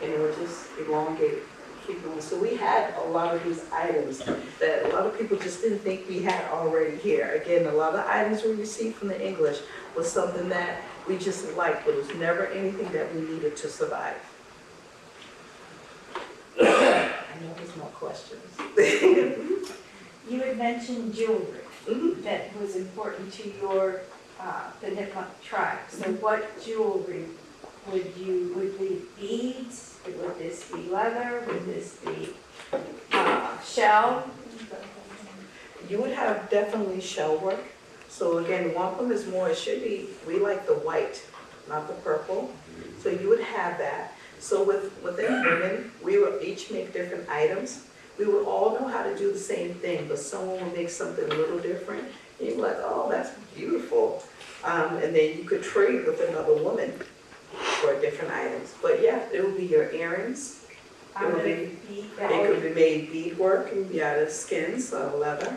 and it would just elongate, keep going. So we had a lot of these items that a lot of people just didn't think we had already here. Again, a lot of the items we received from the English was something that we just liked, but it was never anything that we needed to survive. I know there's more questions. You had mentioned jewelry Mhm. that was important to your, the Nipmuc tribe. So what jewelry would be beads? Would this be leather? Would this be shell? You would have definitely shell work. So again, wampum is more, it should be, we like the white, not the purple. So you would have that. So within women, we would each make different items. We would all know how to do the same thing, but someone would make something a little different. And you'd be like, oh, that's beautiful. And then you could trade with another woman for different items. But yeah, it would be your earrings. Out of It bead? could be made beadwork, it could be out of skins, leather.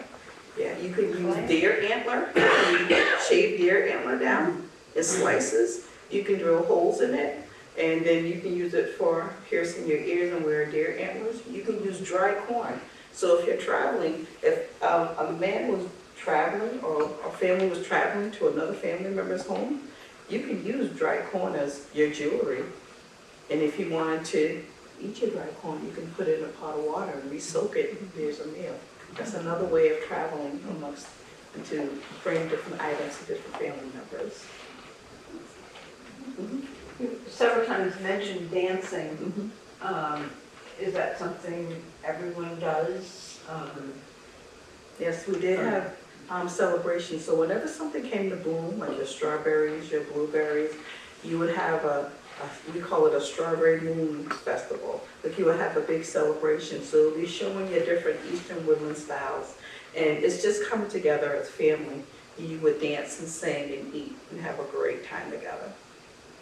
Yeah, you could use deer antler, you shave deer antler down in slices. You can drill holes in it, and then you can use it for piercing your ears and wearing deer antlers. You can use dry corn. So if you're traveling, if a man was traveling or a family was traveling to another family member's home, you can use dry corn as your jewelry. And if you wanted to eat your dry corn, you can put it in a pot of water and re-soak it, and there's a meal. That's another way of traveling amongst, to bring different items to different family members. You several times mentioned dancing. Mhm. Is that something everyone does? Yes, we did have celebrations. So whenever something came to bloom, like your strawberries, your blueberries, you would have we call it a strawberry moon festival. Like you would have a big celebration. So it'll be showing you different Eastern woodland styles. And it's just coming together as family. You would dance and sing and eat and have a great time together.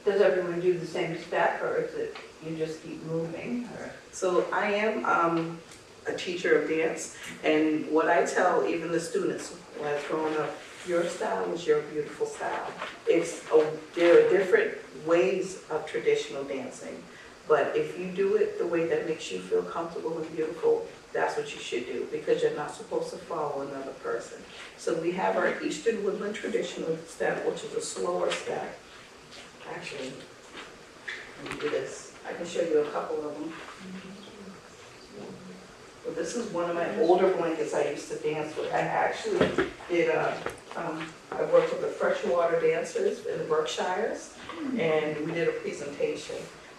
Does everyone do the same step, or is it you just keep moving? Or? So I am a teacher of dance, and what I tell even the students when I throw up, your style is your beautiful style. There are different ways of traditional dancing, but if you do it the way that makes you feel comfortable and beautiful, that's what you should do, because you're not supposed to follow another person. So we have our Eastern Woodland traditional step, which is a slower step. Actually, let me do this. I can show you a couple of them. Well, this is one of my older blankets I used to dance with. I actually did, I worked with the freshwater dancers in the Berkshires, and we did a presentation.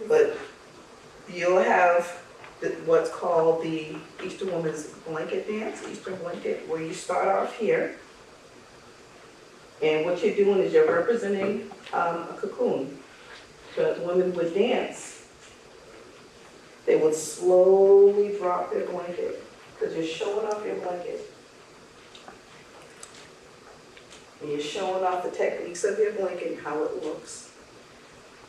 But you'll have what's called the Eastern Woman's Blanket Dance, Eastern Blanket, where you start off here. And what you're doing is you're representing a cocoon. The women would dance. They would slowly drop their blanket, because you're showing off your blanket. And you're showing off the techniques of your blanket and how it looks.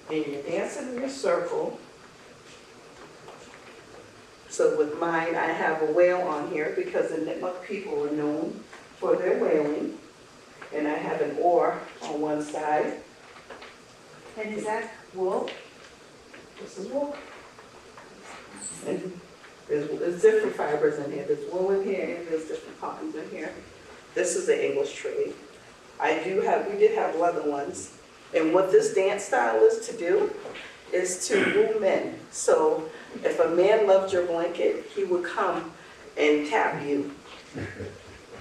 And you're dancing in your circle. So with mine, I have a whale on here because the Nipmuc people are known for their whaling. And I have an oar on one side. And is that wool? This is wool. And there's different fibers in here. There's wool in here and there's different cottons in here. This is the English trade. We did have leather ones. And what this dance style is to do is to woo men. So if a man loved your blanket, he would come and tap you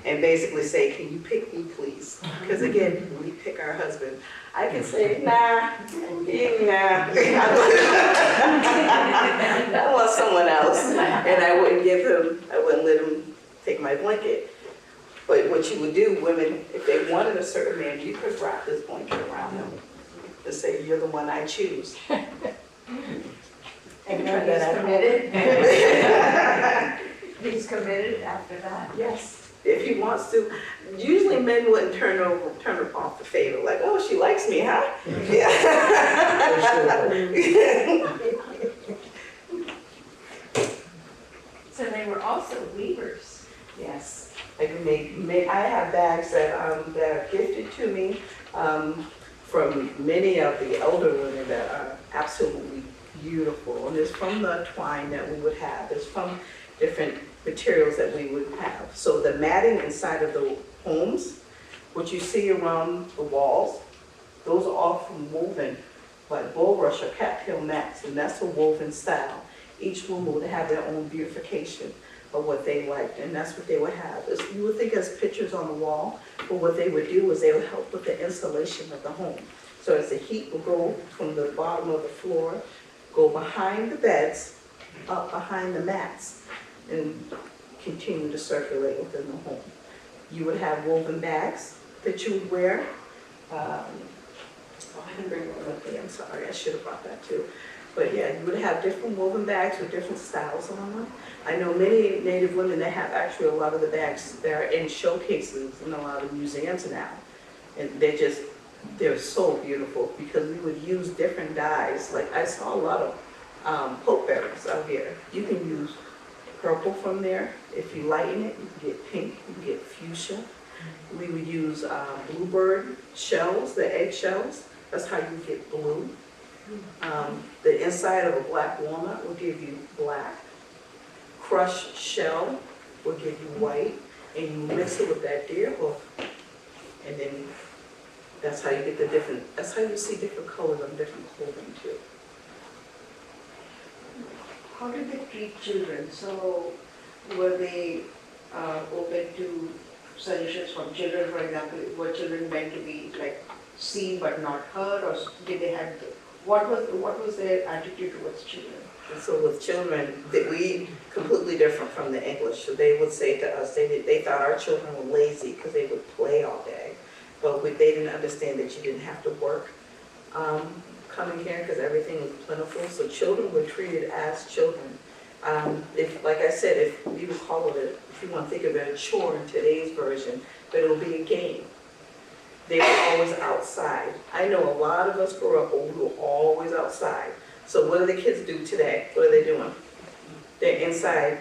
and basically say, can you pick me, please? Because again, we pick our husband. I can say, nah, nah. I want someone else. And I wouldn't let him take my blanket. But what you would do, women, if they wanted a certain man, you could wrap this blanket around them to say, you're the one I choose. And Try then that he's committed? He's committed after that? Yes, if he wants to. Usually men wouldn't turn off the favor, like, oh, she likes me, huh? Yeah. So they were also weavers. Yes, I can I have bags that are gifted to me from many of the elder women that are absolutely beautiful. And it's from the twine that we would have. It's from different materials that we would have. So the matting inside of the homes, what you see around the walls, those are all from woven, like bulrush or cattail mats, and that's a woven style. Each woman would have their own beautification of what they liked, and that's what they would have. You would think as pictures on the wall, but what they would do is they would help with the installation of the home. So as the heat would go from the bottom of the floor, go behind the beds, up behind the mats, and continue to circulate within the home. You would have woven bags that you would wear. I didn't bring one with me, I'm sorry, I should have brought that too. But yeah, you would have different woven bags with different styles on them. I know many Native women that have actually a lot of the bags that are in showcases in a lot of museums now. And they're so beautiful because we would use different dyes. Like I saw a lot of pokeberries out here. You can use purple from there. If you lighten it, you can get pink, you can get fuchsia. We would use bluebird shells, the egg shells. That's how you get blue. The inside of a black walnut will give you black. Crushed shell will give you white. And you mix it with that deer hoof. And then that's how you get that's how you see different colors on different clothing too. How did they treat children? So were they open to suggestions from children, for example, were children meant to be like seen but not heard, or did they have, what was their attitude towards children? And so with children, we completely different from the English. So they would say to us, they thought our children were lazy because they would play all day. But they didn't understand that you didn't have to work coming here because everything was plentiful. So children were treated as children. Like I said, if we would call it, if you want to think of it, a chore in today's version, but it'll be a game. They were always outside. I know a lot of us grew up where we were always outside. So what do the kids do today? What are they doing? They're inside,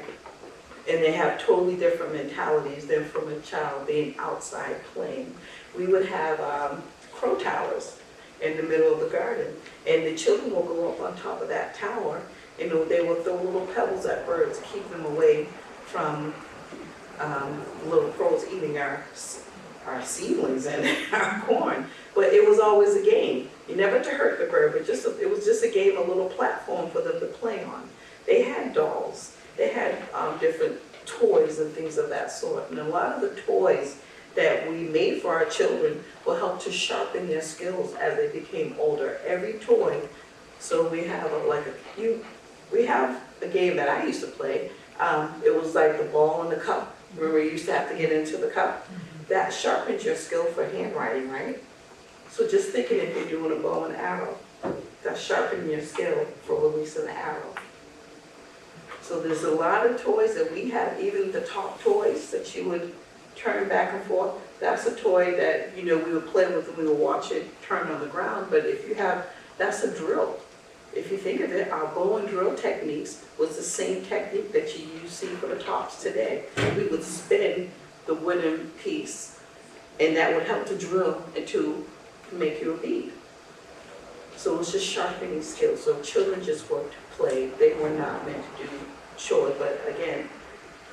and they have totally different mentalities than from a child being outside playing. We would have crow towers in the middle of the garden, and the children will go up on top of that tower, and they will throw little pebbles at birds to keep them away from little crows eating our seedlings and our corn. But it was always a game. You never to hurt the bird, but it was just a game, a little platform for them to play on. They had dolls. They had different toys and things of that sort. And a lot of the toys that we made for our children will help to sharpen their skills as they became older. Every toy. So we have we have a game that I used to play. It was like the ball and the cup. Remember, you used to have to get into the cup. That sharpens your skill for handwriting, right? So just thinking if you're doing a bow and arrow, that's sharpening your skill for releasing the arrow. So there's a lot of toys that we have, even the top toys that you would turn back and forth. That's a toy that, we would play with and we would watch it turn on the ground. But if you have, that's a drill. If you think of it, our bow and drill techniques was the same technique that you see for the tops today. We would spin the wooden piece, and that would help to drill and to make you a bead. So it was just sharpening skills. So children just worked, played. They were not meant to do chores, but again,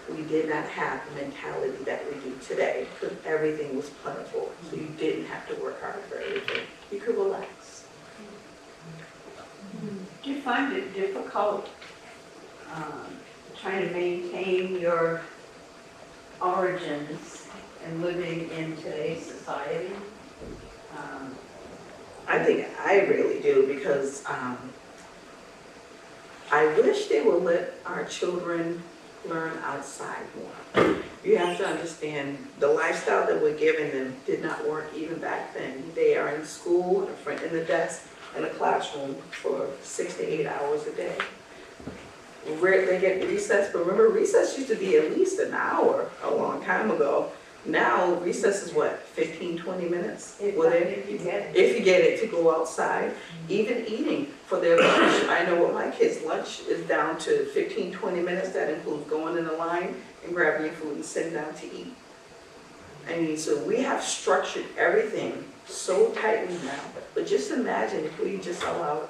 we did not have the mentality that we do today, because everything was plentiful. So you didn't have to work hard for everything. You could relax. Do you find it difficult trying to maintain your origins and living in today's society? I think I really do, because I wish they would let our children learn outside more. You have to understand the lifestyle that we're giving them did not work even back then. They are in school, in front in the desk, in a classroom for 6 to 8 hours a day. They get recess, but remember recess used to be at least an hour a long time ago. Now recess is what, 15, 20 minutes? If you get it. If you get it, to go outside, even eating for their lunch. I know what my kids' lunch is down to 15, 20 minutes. That includes going in the line and grabbing your food and sitting down to eat. I mean, so we have structured everything so tightly now. But just imagine if we just allowed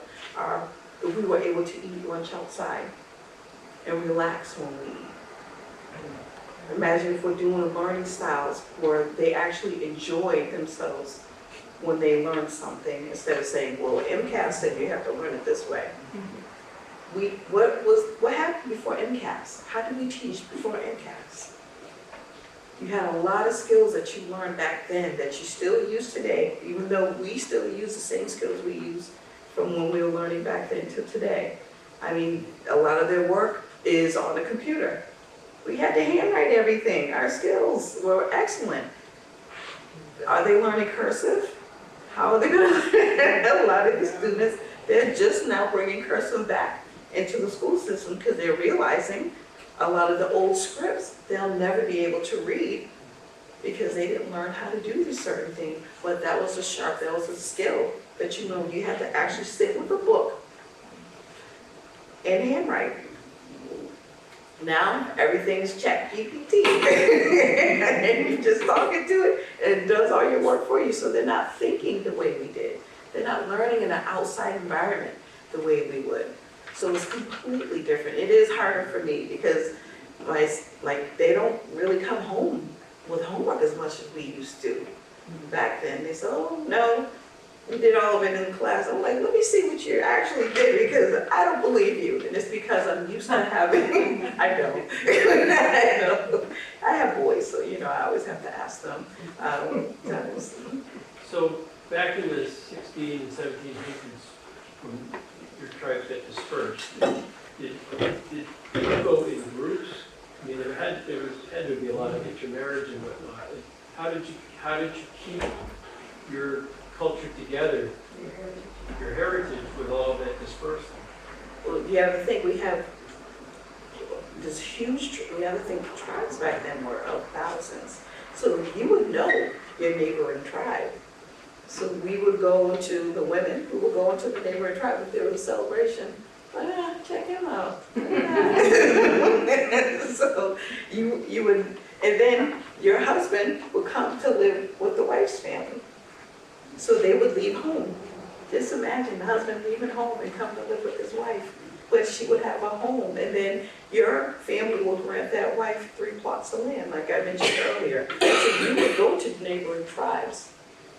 if we were able to eat lunch outside and relax when we eat. Imagine if we're doing learning styles where they actually enjoy themselves when they learn something, instead of saying, well, MCAS said you have to learn it this way. What happened before MCAS? How did we teach before MCAS? You had a lot of skills that you learned back then that you still use today, even though we still use the same skills we used from when we were learning back then to today. I mean, a lot of their work is on the computer. We had to handwrite everything. Our skills were excellent. Are they learning cursive? How are they going to? A lot of the students, they're just now bringing cursive back into the school system because they're realizing a lot of the old scripts they'll never be able to read because they didn't learn how to do this certain thing. But that was that was a skill that you had to actually sit with a book and handwrite. Now, everything's ChatGPT. And you just talk into it, and it does all your work for you. So they're not thinking the way we did. They're not learning in an outside environment the way we would. So it's completely different. It is harder for me because they don't really come home with homework as much as we used to. Back then, they said, oh, no, we did all of it in class. I'm like, let me see what you actually did because I don't believe you. And it's because I'm used to having, I don't. I know. I have boys, so, I always have to ask them. So back in the 16 and 1700s, when your tribes got dispersed, did you go in groups? I mean, there had to be a lot of intermarriage and whatnot. How did you keep your culture together, your heritage with all that dispersed? Well, you have to think we have this huge, we have to think tribes back then were of thousands. So you would know your neighboring tribe. So we would go to the women who would go into the neighboring tribe if there was a celebration. Check him out. So you would, and then your husband would come to live with the wife's family. So they would leave home. Just imagine the husband leaving home and come to live with his wife. But she would have a home, and then your family would rent that wife 3 plots of land, like I mentioned earlier. So you would go to neighboring tribes.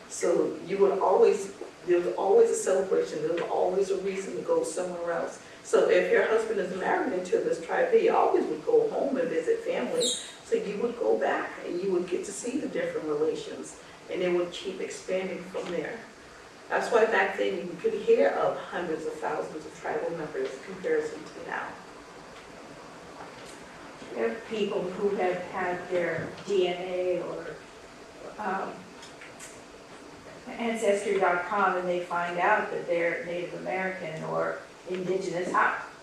So you would always, there was always a celebration. There was always a reason to go somewhere else. So if your husband is married into this tribe, he always would go home and visit family. So you would go back, and you would get to see the different relations. And it would keep expanding from there. That's why back then you could hear of hundreds of thousands of tribal members in comparison to now. There are people who have had their DNA or Ancestry.com and they find out that they're Native American or Indigenous.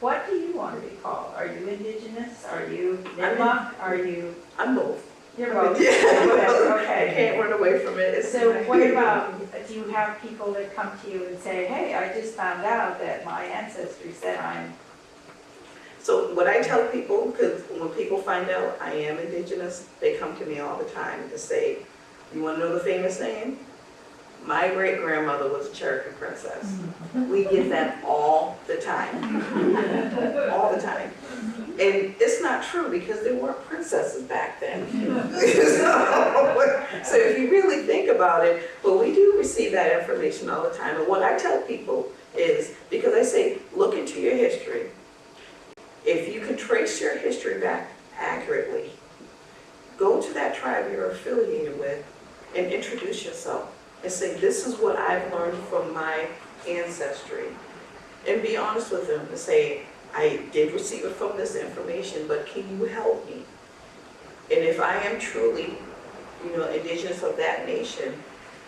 What do you want to be called? Are you Indigenous? Are you Nipmuc? Are you? I'm both. You're both. I Okay. can't run away from it. It's So my- what about, do you have people that come to you and say, hey, I just found out that my ancestry said I'm, So what I tell people, because when people find out I am Indigenous, they come to me all the time to say, you want to know the famous name? My great-grandmother was a Cherokee princess. We get that all the time. All the time. And it's not true because there weren't princesses back then. So if you really think about it, but we do receive that information all the time. And what I tell people is, because I say, look into your history. If you can trace your history back accurately, go to that tribe you're affiliated with and introduce yourself and say, this is what I've learned from my ancestry. And be honest with them and say, I did receive it from this information, but can you help me? And if I am truly, Indigenous of that nation,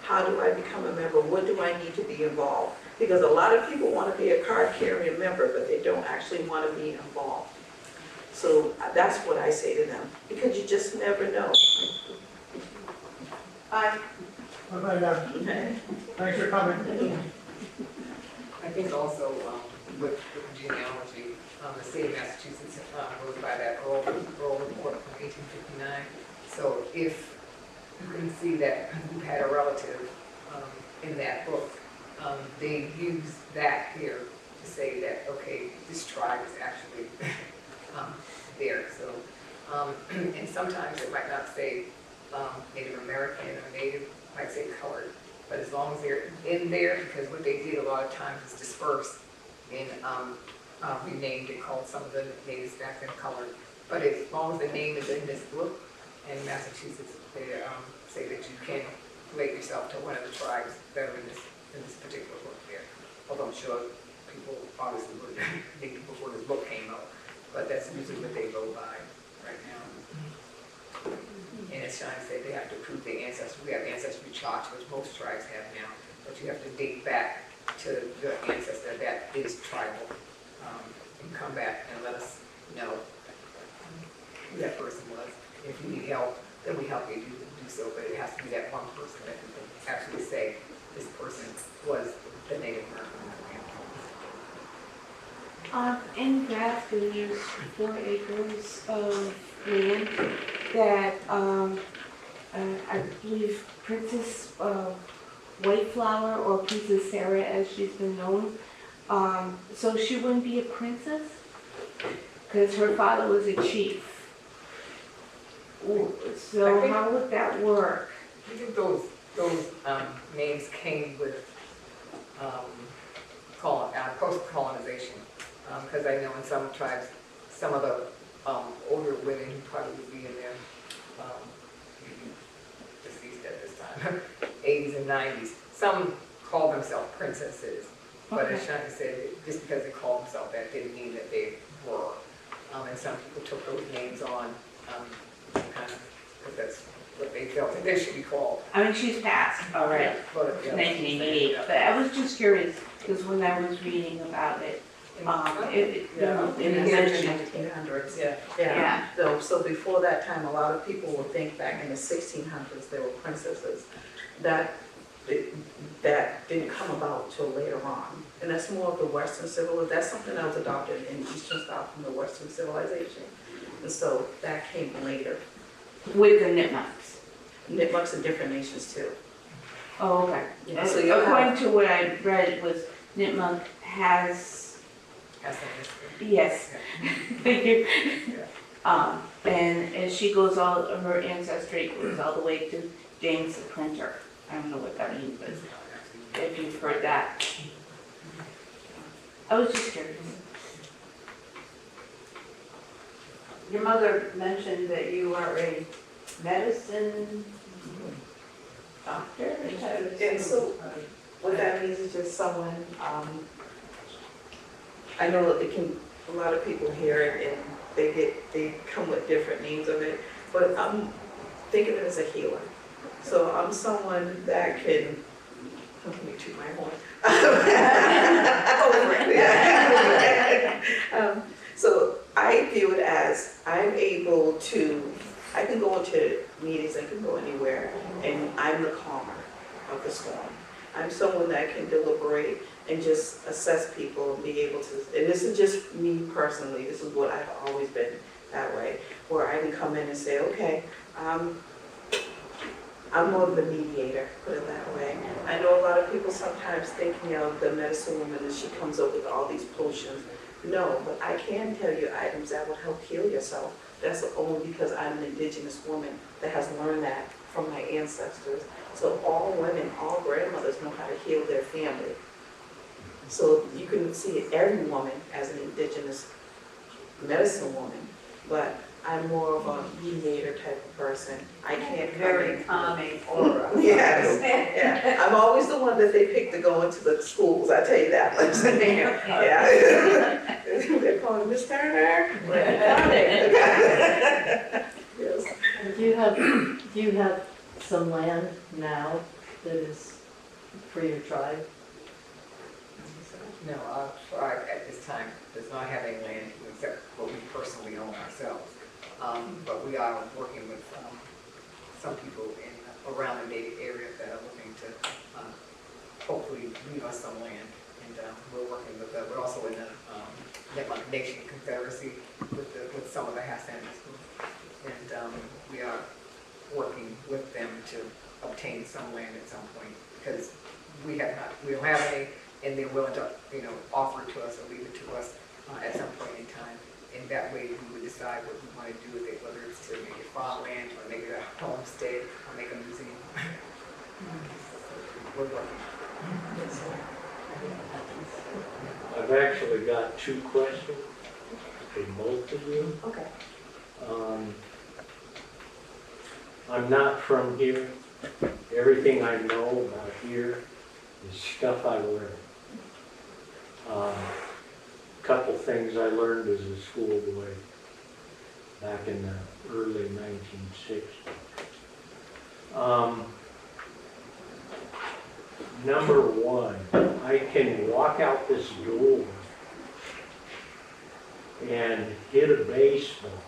how do I become a member? What do I need to be involved? Because a lot of people want to be a card-carrying member, but they don't actually want to be involved. So that's what I say to them, because you just never know. Thanks for coming. I think also with genealogy, the state of Massachusetts goes by that Earl report from 1859. So if you can see that you had a relative in that book, they use that here to say that, okay, this tribe is actually there. So, and sometimes it might not say Native American or Native, it might say colored. But as long as they're in there, because what they did a lot of times is disperse and renamed and called some of the natives back then colored. But as long as the name is in this book, in Massachusetts, they say that you can relate yourself to one of the tribes that are in this particular book there. Although I'm sure people obviously were native before this book came out, but that's usually what they go by right now. And as Shani said, they have to prove their ancestry. We have ancestry charts, which most tribes have now, but you have to date back to your ancestor that is tribal. And come back and let us know who that person was. If you need help, then we help you do so, but it has to be that one person that we can actually say this person was the Native American. In Grafton, there's 4 acres of land that I believe Princess Whiteflower, or Princess Sarah as she's been known, so she wouldn't be a princess because her father was a chief. So how would that work? I think those names came with post-colonization, because I know in some tribes, some of the older women who probably would be in their deceased at this time, 80s and 90s, some call themselves princesses, but as Shani said, just because they called themselves that didn't mean that they were. And some people took those names on kind of because that's what they felt that they should be called. I mean, she's passed already, But, yeah, 1988, yeah. but I was just curious because when I was reading about it, In the 1900s, Yeah. yeah. So before that time, a lot of people would think back in the 1600s there were princesses. That didn't come about till later on. And that's more of the Western civilization. That's something that was adopted in Eastern style from the Western civilization. And so that came later. with the Nipmucs. Nipmucs and different nations too. Oh, okay. Yeah, so you'll According to what I read was Nipmuc has, That's the history. yes, Yeah. thank you. Yeah. And she goes her ancestry goes all the way to James the Printer. I don't know what that means, but if you've heard that. I was just curious. your mother mentioned that you are a medicine doctor? And so what that means is just someone, I know it can, a lot of people hear it and they come with different names of it, but I'm thinking of it as a healer. So I'm someone that can, let me toot my horn. So I view it as I'm able to I can go into meetings, I can go anywhere, and I'm the calmer of the storm. I'm someone that can deliberate and just assess people and be able to, and this is just me personally, this is what I've always been that way, where I can come in and say, okay, I'm more of the mediator, put it that way. I know a lot of people sometimes thinking of the medicine woman and she comes up with all these potions. No, but I can tell you items that will help heal yourself. That's only because I'm an indigenous woman that has learned that from my ancestors. So all women, all grandmothers know how to heal their family. So you can see every woman as an indigenous medicine woman, but I'm more of a mediator type of person. I can't come Very in. calming aura. Yes, yeah. I'm always the one that they pick to go into the schools, I tell you that much. Yeah. They're calling Miss Turner. Yes. Do you have some land now that is for your tribe? No, our tribe at this time does not have any land except what we personally own ourselves. But we are working with some people around the Natick area that are looking to hopefully leave us some land. And we're working with we're also in the Nipmuc Nation Confederacy with some of the Hassanites group. And we are working with them to obtain some land at some point because we don't have any, and they're willing to offer it to us or leave it to us at some point in time. And that way we would decide what we want to do with it, whether it's to make it farmland or make it a homestead or make a museum. We're working. I've actually got two questions for both of you. Okay. I'm not from here. Everything I know about here is stuff I learned. Couple things I learned as a schoolboy back in the early 1960s. Number one, I can walk out this door and hit a baseball.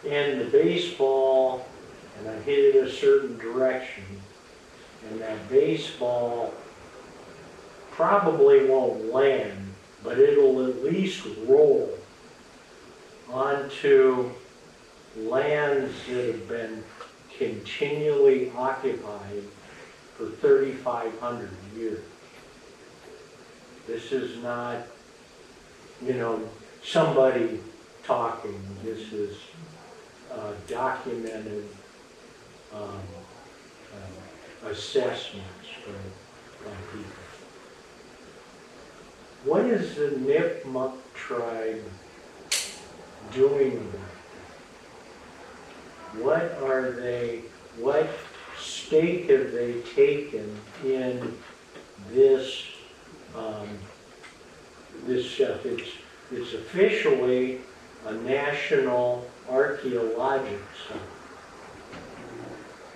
And the baseball, and I hit it a certain direction, and that baseball probably won't land, but it'll at least roll onto lands that have been continually occupied for 3,500 years. This is not, somebody talking. This is documented assessments by people. What is the Nipmuc tribe doing about it? What stake have they taken in this, this stuff? It's officially a national archaeological site.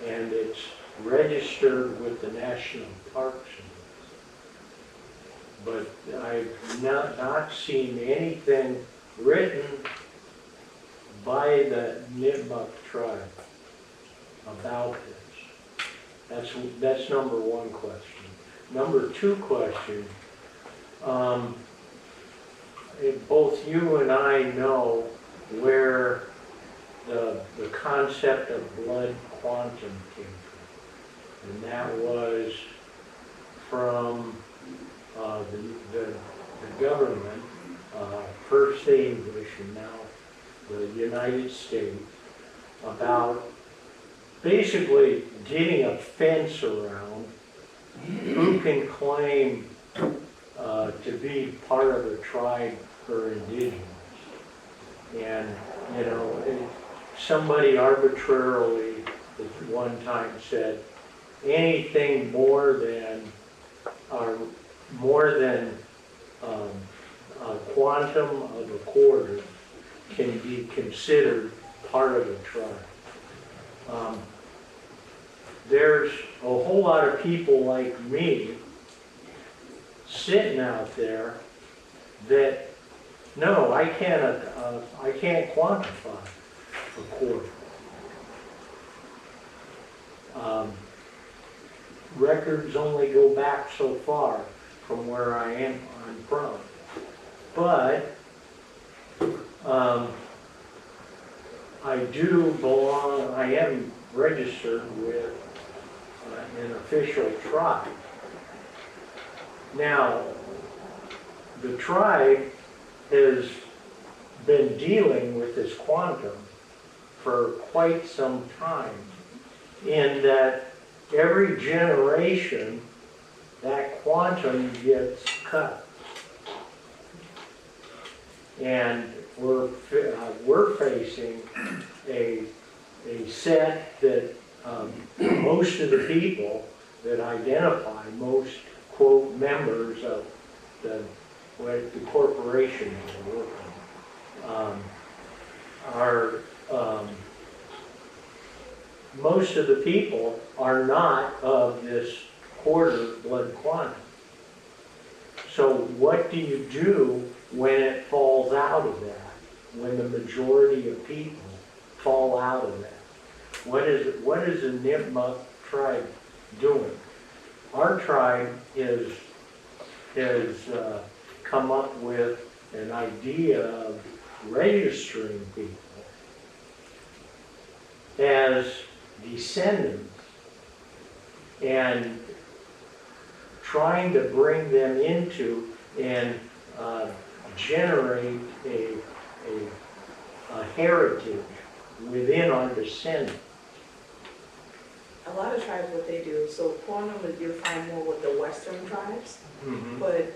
And it's registered with the National Park Service. But I've not seen anything written by the Nipmuc tribe about this. That's number one question. Number two question, both you and I know where the concept of blood quantum came from. And that was from the government, first the English and now the United States, about basically getting a fence around who can claim to be part of a tribe or indigenous. And, somebody arbitrarily at one time said anything more than a quantum of a quarter can be considered part of a tribe. There's a whole lot of people like me sitting out there that, no, I can't quantify a quarter. Records only go back so far from where I'm from. But I do belong, I am registered with an official tribe. Now, the tribe has been dealing with this quantum for quite some time, in that every generation that quantum gets cut. And we're facing a set that most of the people that identify, most quote members of the corporation we're working, most of the people are not of this quarter blood quantum. So what do you do when it falls out of that? When the majority of people fall out of that? What is the Nipmuc tribe doing? Our tribe has come up with an idea of registering people as descendants and trying to bring them into and generate a heritage within our descendants. A lot of tribes, what they do, so quantum you'll find more with the western tribes, but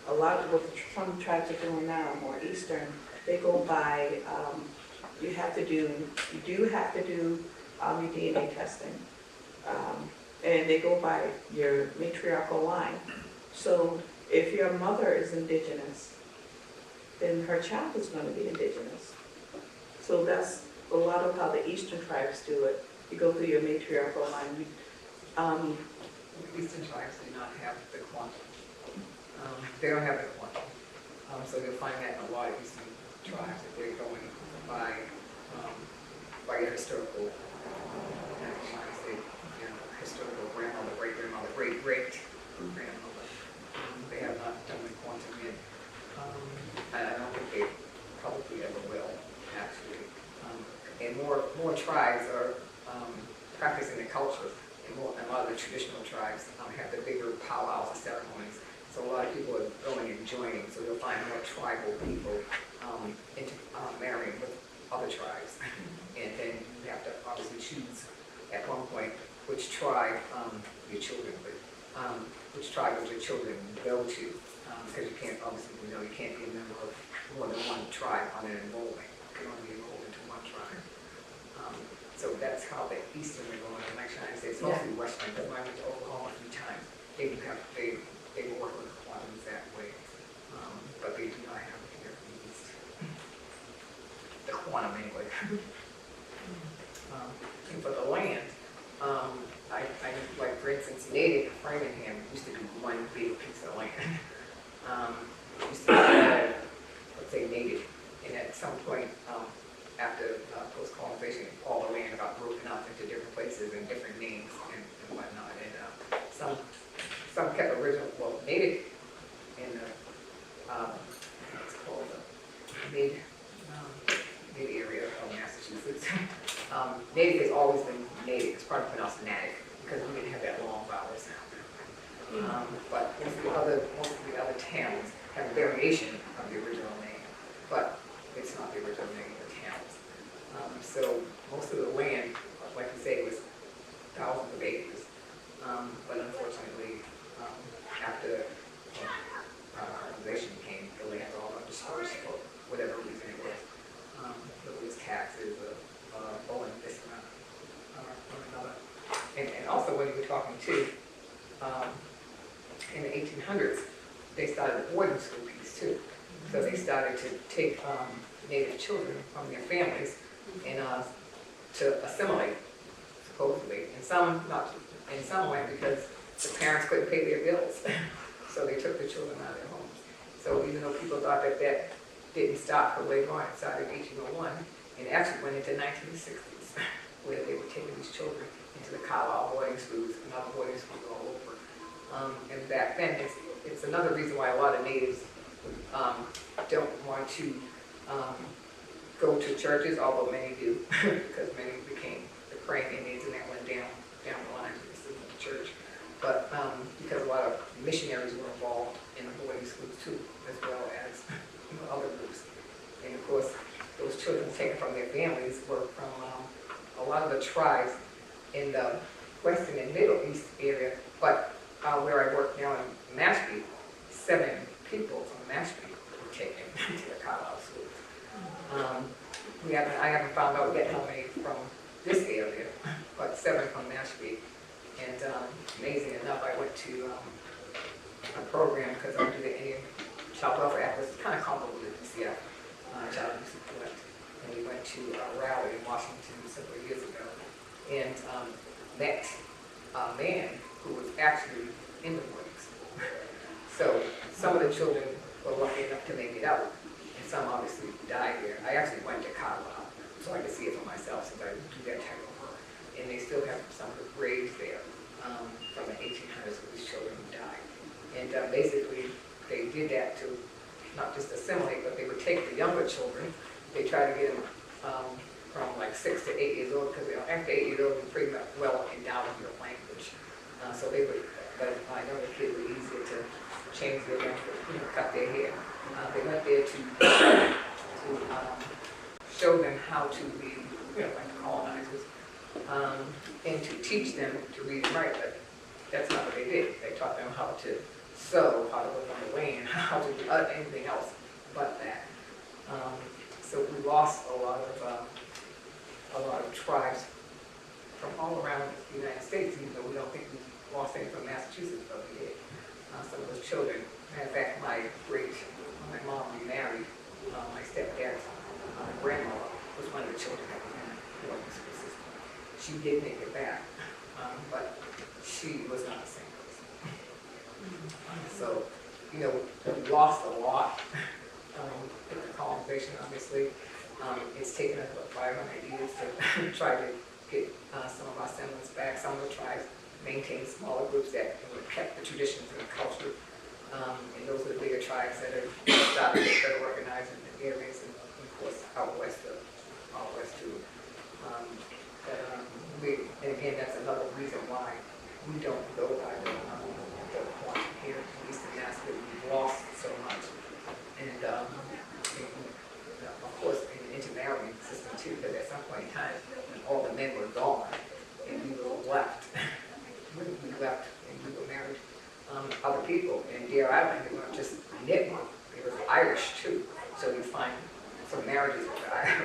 a lot of what some tribes are doing now, more eastern, they go by, you do have to do your DNA testing. And they go by your matriarchal line. So if your mother is indigenous, then her child is going to be indigenous. So that's a lot of how the eastern tribes do it. You go through your matriarchal line. Eastern tribes do not have the quantum. They don't have the quantum. So you'll find that in a lot of eastern tribes, that they're going by your historical, historical grandmother, great-grandmother, great-great-grandmother. They have not done the quantum yet. And I don't think they probably ever will, actually. And more tribes are practicing the culture, and a lot of the traditional tribes have the bigger powwows and ceremonies. So a lot of people are going and joining, so you'll find more tribal people marrying with other tribes. And then you have to obviously choose at one point which tribe your children would, which tribe would your children go to, because you can't, obviously, you can't be a member of more than one tribe on an enrollment. You can only be enrolled into one tribe. So that's how the Eastern are going. And actually, I say it's mostly Western, because I went to Oklahoma 3 times. They will work with the quantums that way, but they do not have it here in the East. The quantum, anyway. And for the land, I like, for instance, Natick, Framingham used to be one big piece of land. Used to be, let's say, Natick, and at some point, after post-colonization, all the land got broken up into different places and different names and whatnot. And some kept original, well, Natick in the, it's called the mid area of Massachusetts. Natick has always been Natick. It's probably pronounced Natick because we didn't have that long vowel sound. But most of the other towns have a variation of the original name, but it's not the original name of the towns. So most of the land, like you say, was thousands of acres. But unfortunately, after colonization came, the land all got dispersed for whatever reason it was. Whether it was taxes or owing this amount or another. And also when you were talking too, in the 1800s, they started the boarding school piece too. So they started to take Native children from their families and to assimilate, supposedly. And some not in some way because the parents couldn't pay their bills. So they took the children out of their homes. So even though people thought that didn't stop for later on, it started in 1801 and actually went into 1960s. where they were taking these children into the Colonial boarding schools and other boarding schools all over. And back then, it's another reason why a lot of natives don't want to go to churches, although many do, because many became the praying Indians and that went down the line to the system of the church. But because a lot of missionaries were involved in the boarding schools too, as well as other groups. And of course, those children taken from their families were from a lot of the tribes in the Western and Middle East area. But where I work now in Mashpee, 7 people from Mashpee were taken to the Colonial school. I haven't found out yet how many from this area, but 7 from Mashpee. And amazing enough, I went to a program because I do the Indian Child Welfare Act. It's kind of comparable to DCF, Child Abuse and Neglect. And we went to a rally in Washington several years ago and met a man who was actually in the boarding school. So some of the children were lucky enough to make it out, and some obviously died there. I actually went to Colonial, so I could see it for myself since I do that type of work. And they still have some of the graves there from the 1800s with these children who died. And basically, they did that to not just assimilate, but they would take the younger children. They try to get them from like 6 to 8 years old, because after 8 years old, you're pretty much well endowed with your language. So they would, but I know the kids were easier to change their language, cut their hair. They went there to show them how to be, like the colonizers, and to teach them to read and write. But that's not what they did. They taught them how to sew, how to live on the land, how to do anything else but that. So we lost a lot of tribes from all around the United States, even though we don't think we lost any from Massachusetts, but we did. Some of those children, in fact, my mom remarried my stepdad's grandmother was one of the children that was in the boarding school system. She did make it back, but she was not the same person. So, we lost a lot with the colonization, obviously. It's taken us about 500 years to try to get some of our semblance back. Some of the tribes maintain smaller groups that kept the traditions and the culture. And those are the bigger tribes that are starting to get better organized in the areas, and of course out west too. And again, that's another reason why we don't go by the point here in Eastern Mass that we've lost so much. And of course in the intermarrying system too, because at some point in time all the men were gone and we were left. We left and we were married other people. In Deer Island, they weren't just Nipmuc, they were Irish too. So you find some marriages with the Irish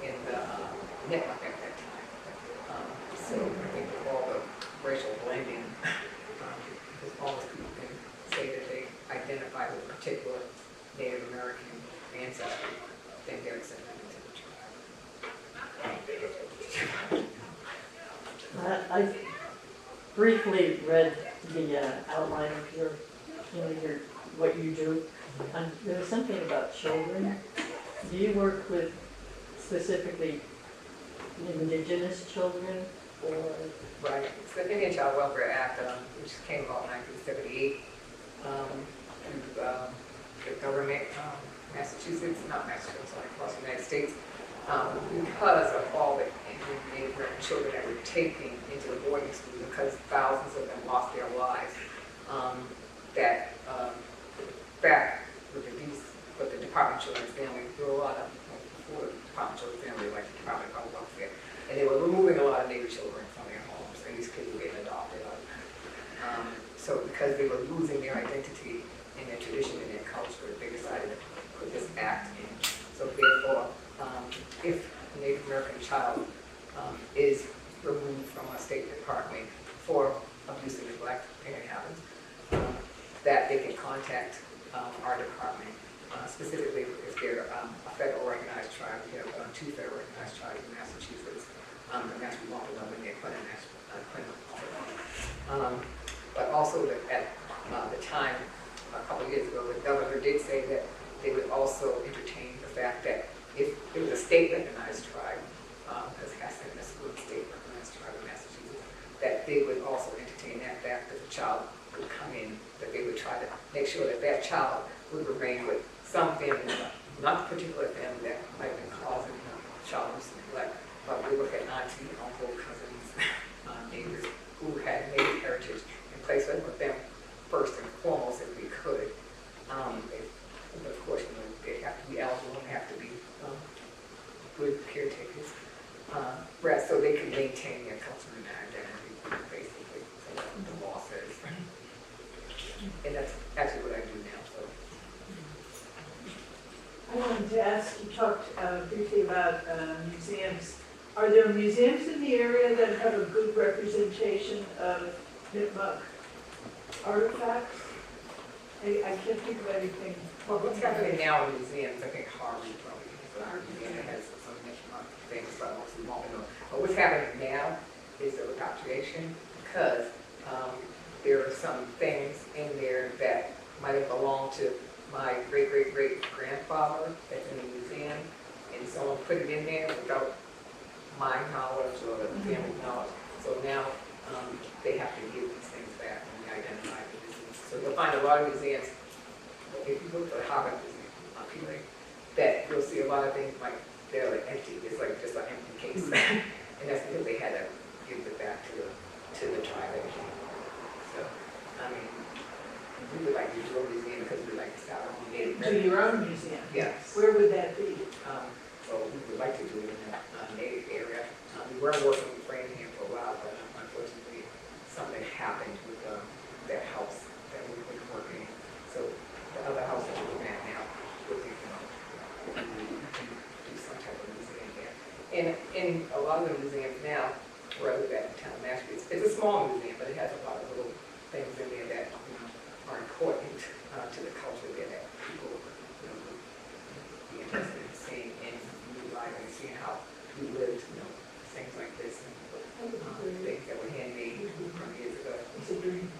in the Nipmuc at that time. So I think with all the racial blending, because almost people can say that they identify with a particular Native American ancestry, then they're accepted into the tribe. I briefly read the outline of your what you do. There was something about children. Do you work with specifically indigenous children, or? Right. It's the Indian Child Welfare Act, which came about in 1978 through the government, Massachusetts, not Massachusetts, sorry, across the United States, because of all the Native American children that were taken into the boarding school, because thousands of them lost their lives. That back with the Department of Children's Family, there were a lot of, before the Department of Children's Family, like the Department of Public Welfare, and they were removing a lot of Native children from their homes, and these kids were getting adopted. So because they were losing their identity and their tradition and their culture, they decided to put this act in. So therefore, if a Native American child is removed from a state department for abuse and neglect, and it happens, that they can contact our department, specifically if they're a federal organized tribe. We have 2 federal organized tribes in Massachusetts, the Mashpee Wampanoag and the but also at the time, a couple of years ago, the governor did say that they would also entertain the fact that if it was a state recognized tribe, because Castle in the school state recognized tribe of Massachusetts, that they would also entertain that fact that the child would come in, that they would try to make sure that that child would remain with some family, not the particular family that might have been causing child abuse and neglect, but we look at auntie, uncle, cousins, neighbors who had native heritage and place them with them first and foremost if we could. And of course, they have to be eligible and have to be good caretakers, so they can maintain their culture and identity, basically, so that's what the law says. And that's actually what I do now, so. I wanted to ask, you talked briefly about museums. Are there museums in the area that have a good representation of Nipmuc artifacts? I can't think of anything. Well, what's happening now in museums, I think Harvey probably has an art museum that has some things, but most of them won't know. But what's happening now is the repatriation, because there are some things in there that might have belonged to my great-great-great-grandfather that's in the museum, and someone put it in there without my knowledge or the family knowledge. So now they have to give these things back when we identify the disease. So you'll find a lot of museums, if you go to the Harvard Museum up here, that you'll see a lot of things like they're like empty. It's like just an empty case, and that's because they had to give it back to the tribe. So I mean, we would like to do a museum because we like to start our own native. Do your own museum? Yes. Where would that be? So we would like to do it in a native area. We were working with Framingham for a while, but unfortunately something happened with that house that we were working in. So the other house that we're looking at now, we're thinking do some type of museum there. And in a lot of the museums now, where I live at in town, Mashpee, it's a small museum, but it has a lot of little things in there that are important to the culture there that people would be interested in seeing and utilizing, seeing how we lived, things like this, and things that were handmade from years ago. It's a dream.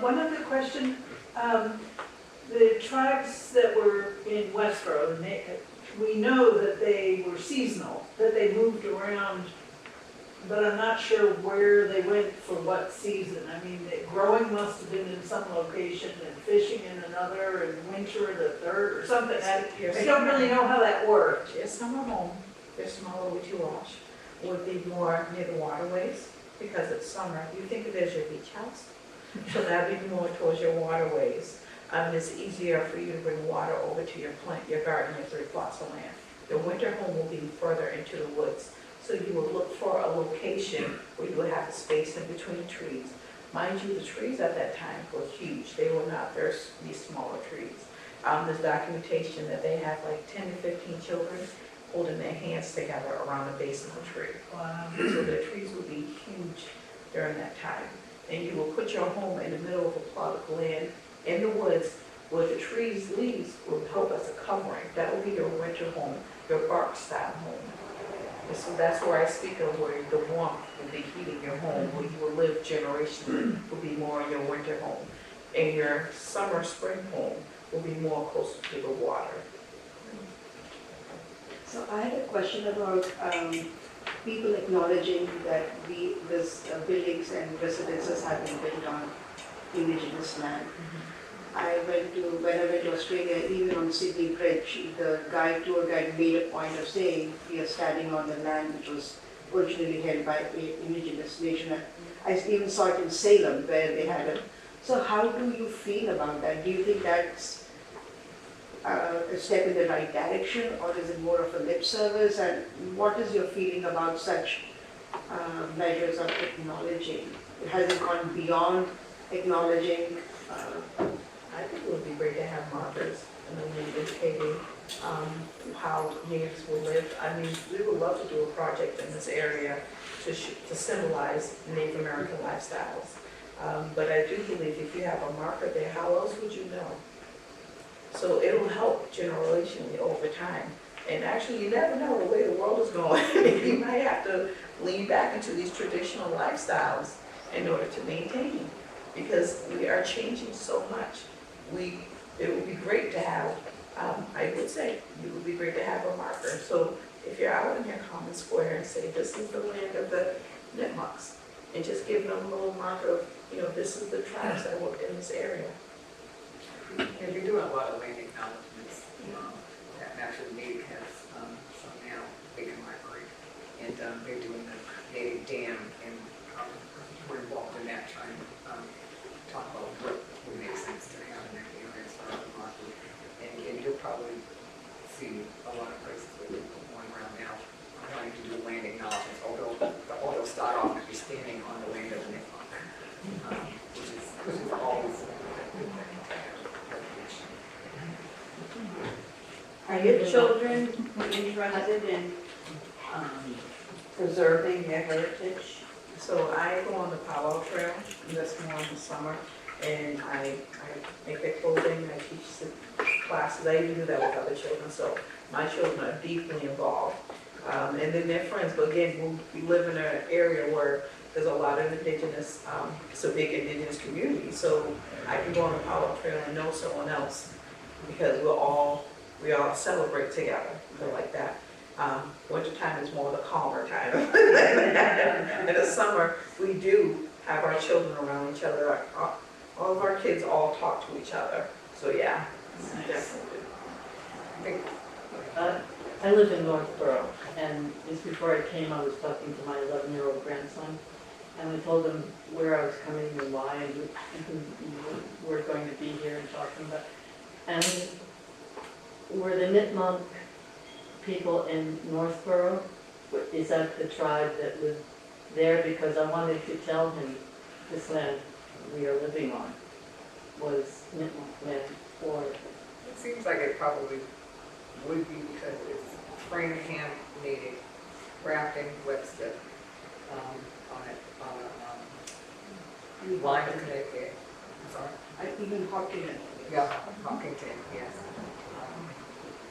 One other question. The tribes that were in Westborough, we know that they were seasonal, that they moved around, but I'm not sure where they went for what season. I mean, growing must have been in some location and fishing in another and winter in the third or something. I don't really know how that worked. Your summer home, your smaller which you wash, would be more near the waterways, because it's summer. You think of it as your beach house, so that'd be more towards your waterways. It's easier for you to bring water over to your plant, your garden, your 3 plots of land. The winter home will be further into the woods, so you will look for a location where you would have a space in between trees. Mind you, the trees at that time were huge. They were not, there's these smaller trees. There's documentation that they have like 10 to 15 children holding their hands together around the base of the tree. So the trees would be huge during that time. And you will put your home in the middle of a plot of land in the woods where the trees' leaves will help as a covering. That will be your winter home, your bark style home. And so that's where I speak of where the warmth will be heating your home, where you will live generationally will be more in your winter home. And your summer, spring home will be more closer to the water. So I had a question about people acknowledging that this buildings and residences have been built on indigenous land. When I went to Australia, even on Sydney Bridge, the tour guide made a point of saying we are standing on the land which was originally held by an indigenous nation. I even saw it in Salem where they had it. So how do you feel about that? Do you think that's a step in the right direction, or is it more of a lip service? And what is your feeling about such measures of acknowledging? Has it gone beyond acknowledging? I think it would be great to have markers and then indicating how natives will live. I mean, we would love to do a project in this area to symbolize Native American lifestyles. But I do believe if you have a marker there, how else would you know? So it'll help generationally over time. And actually, you never know the way the world is going. You might have to lean back into these traditional lifestyles in order to maintain, because we are changing so much. It would be great to have, I would say, it would be great to have a marker. So if you're out in your common square and say, this is the land of the Nipmucs, and just give them a little mark of, this is the tribes that work in this area. And you're doing a lot of land acknowledgements. That actually Natick has some now, Bacon Library, and they're doing the Natick Dam, and we're involved in that, trying to talk about what would make sense to have in that area as far as the market. And you'll probably see a lot of places where people going around now wanting to do land acknowledgements, although they'll start off with you standing on the land of the Nipmuc, which is always a good thing to have recognition. Are your children interested in preserving their heritage? So I go on the powwow trail, and that's more in the summer, and I make their clothing, I teach the classes, I even do that with other children, so my children are deeply involved. And then they're friends, but again, we live in an area where there's a lot of indigenous, it's a big indigenous community, so I can go on the powwow trail and know someone else, because we all celebrate together, so like that. Wintertime is more the calmer time. In the summer, we do have our children around each other. All of our kids all talk to each other. So yeah, definitely. I live in Northborough, and just before I came, I was talking to my 11-year-old grandson, and I told him where I was coming and why, and who were going to be here and talking about. And were the Nipmuc people in Northborough, is that the tribe that was there? Because I wanted to tell him this land we are living on was Nipmuc land, or... It seems like it probably would be, because it's Framingham, Natick, Grafton, Webster, on a line to Connecticut. I'm sorry? Even Hopkins? Yeah, Hopkinton, yes.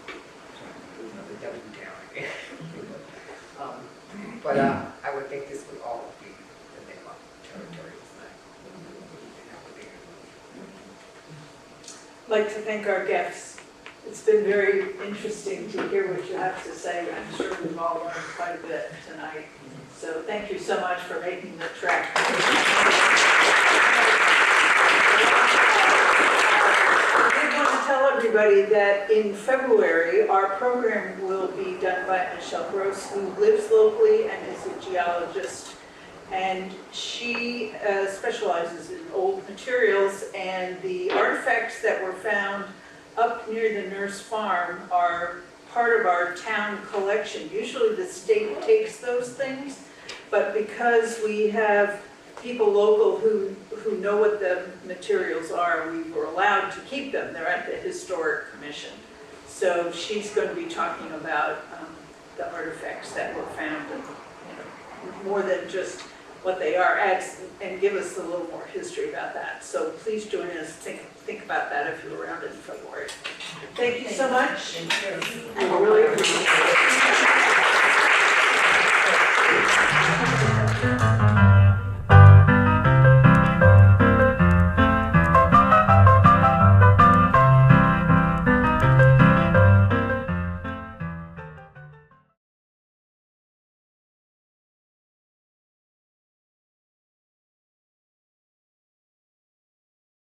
There's another W down again. But I would think this would all be the Nipmuc territory. I'd like to thank our guests. It's been very interesting to hear what you have to say. I'm sure we've all learned quite a bit tonight. So thank you so much for making the trek. I did want to tell everybody that in February, our program will be done by Michelle Gross, who lives locally and is a geologist. And she specializes in old materials, and the artifacts that were found up near the Nurse Farm are part of our town collection. Usually the state takes those things, but because we have people local who know what the materials are, we were allowed to keep them. They're at the Historic Commission. So she's going to be talking about the artifacts that were found, and more than just what they are, and give us a little more history about that. So please join us, think about that if you're around in February. Thank you so much. Thank you. I really appreciate it.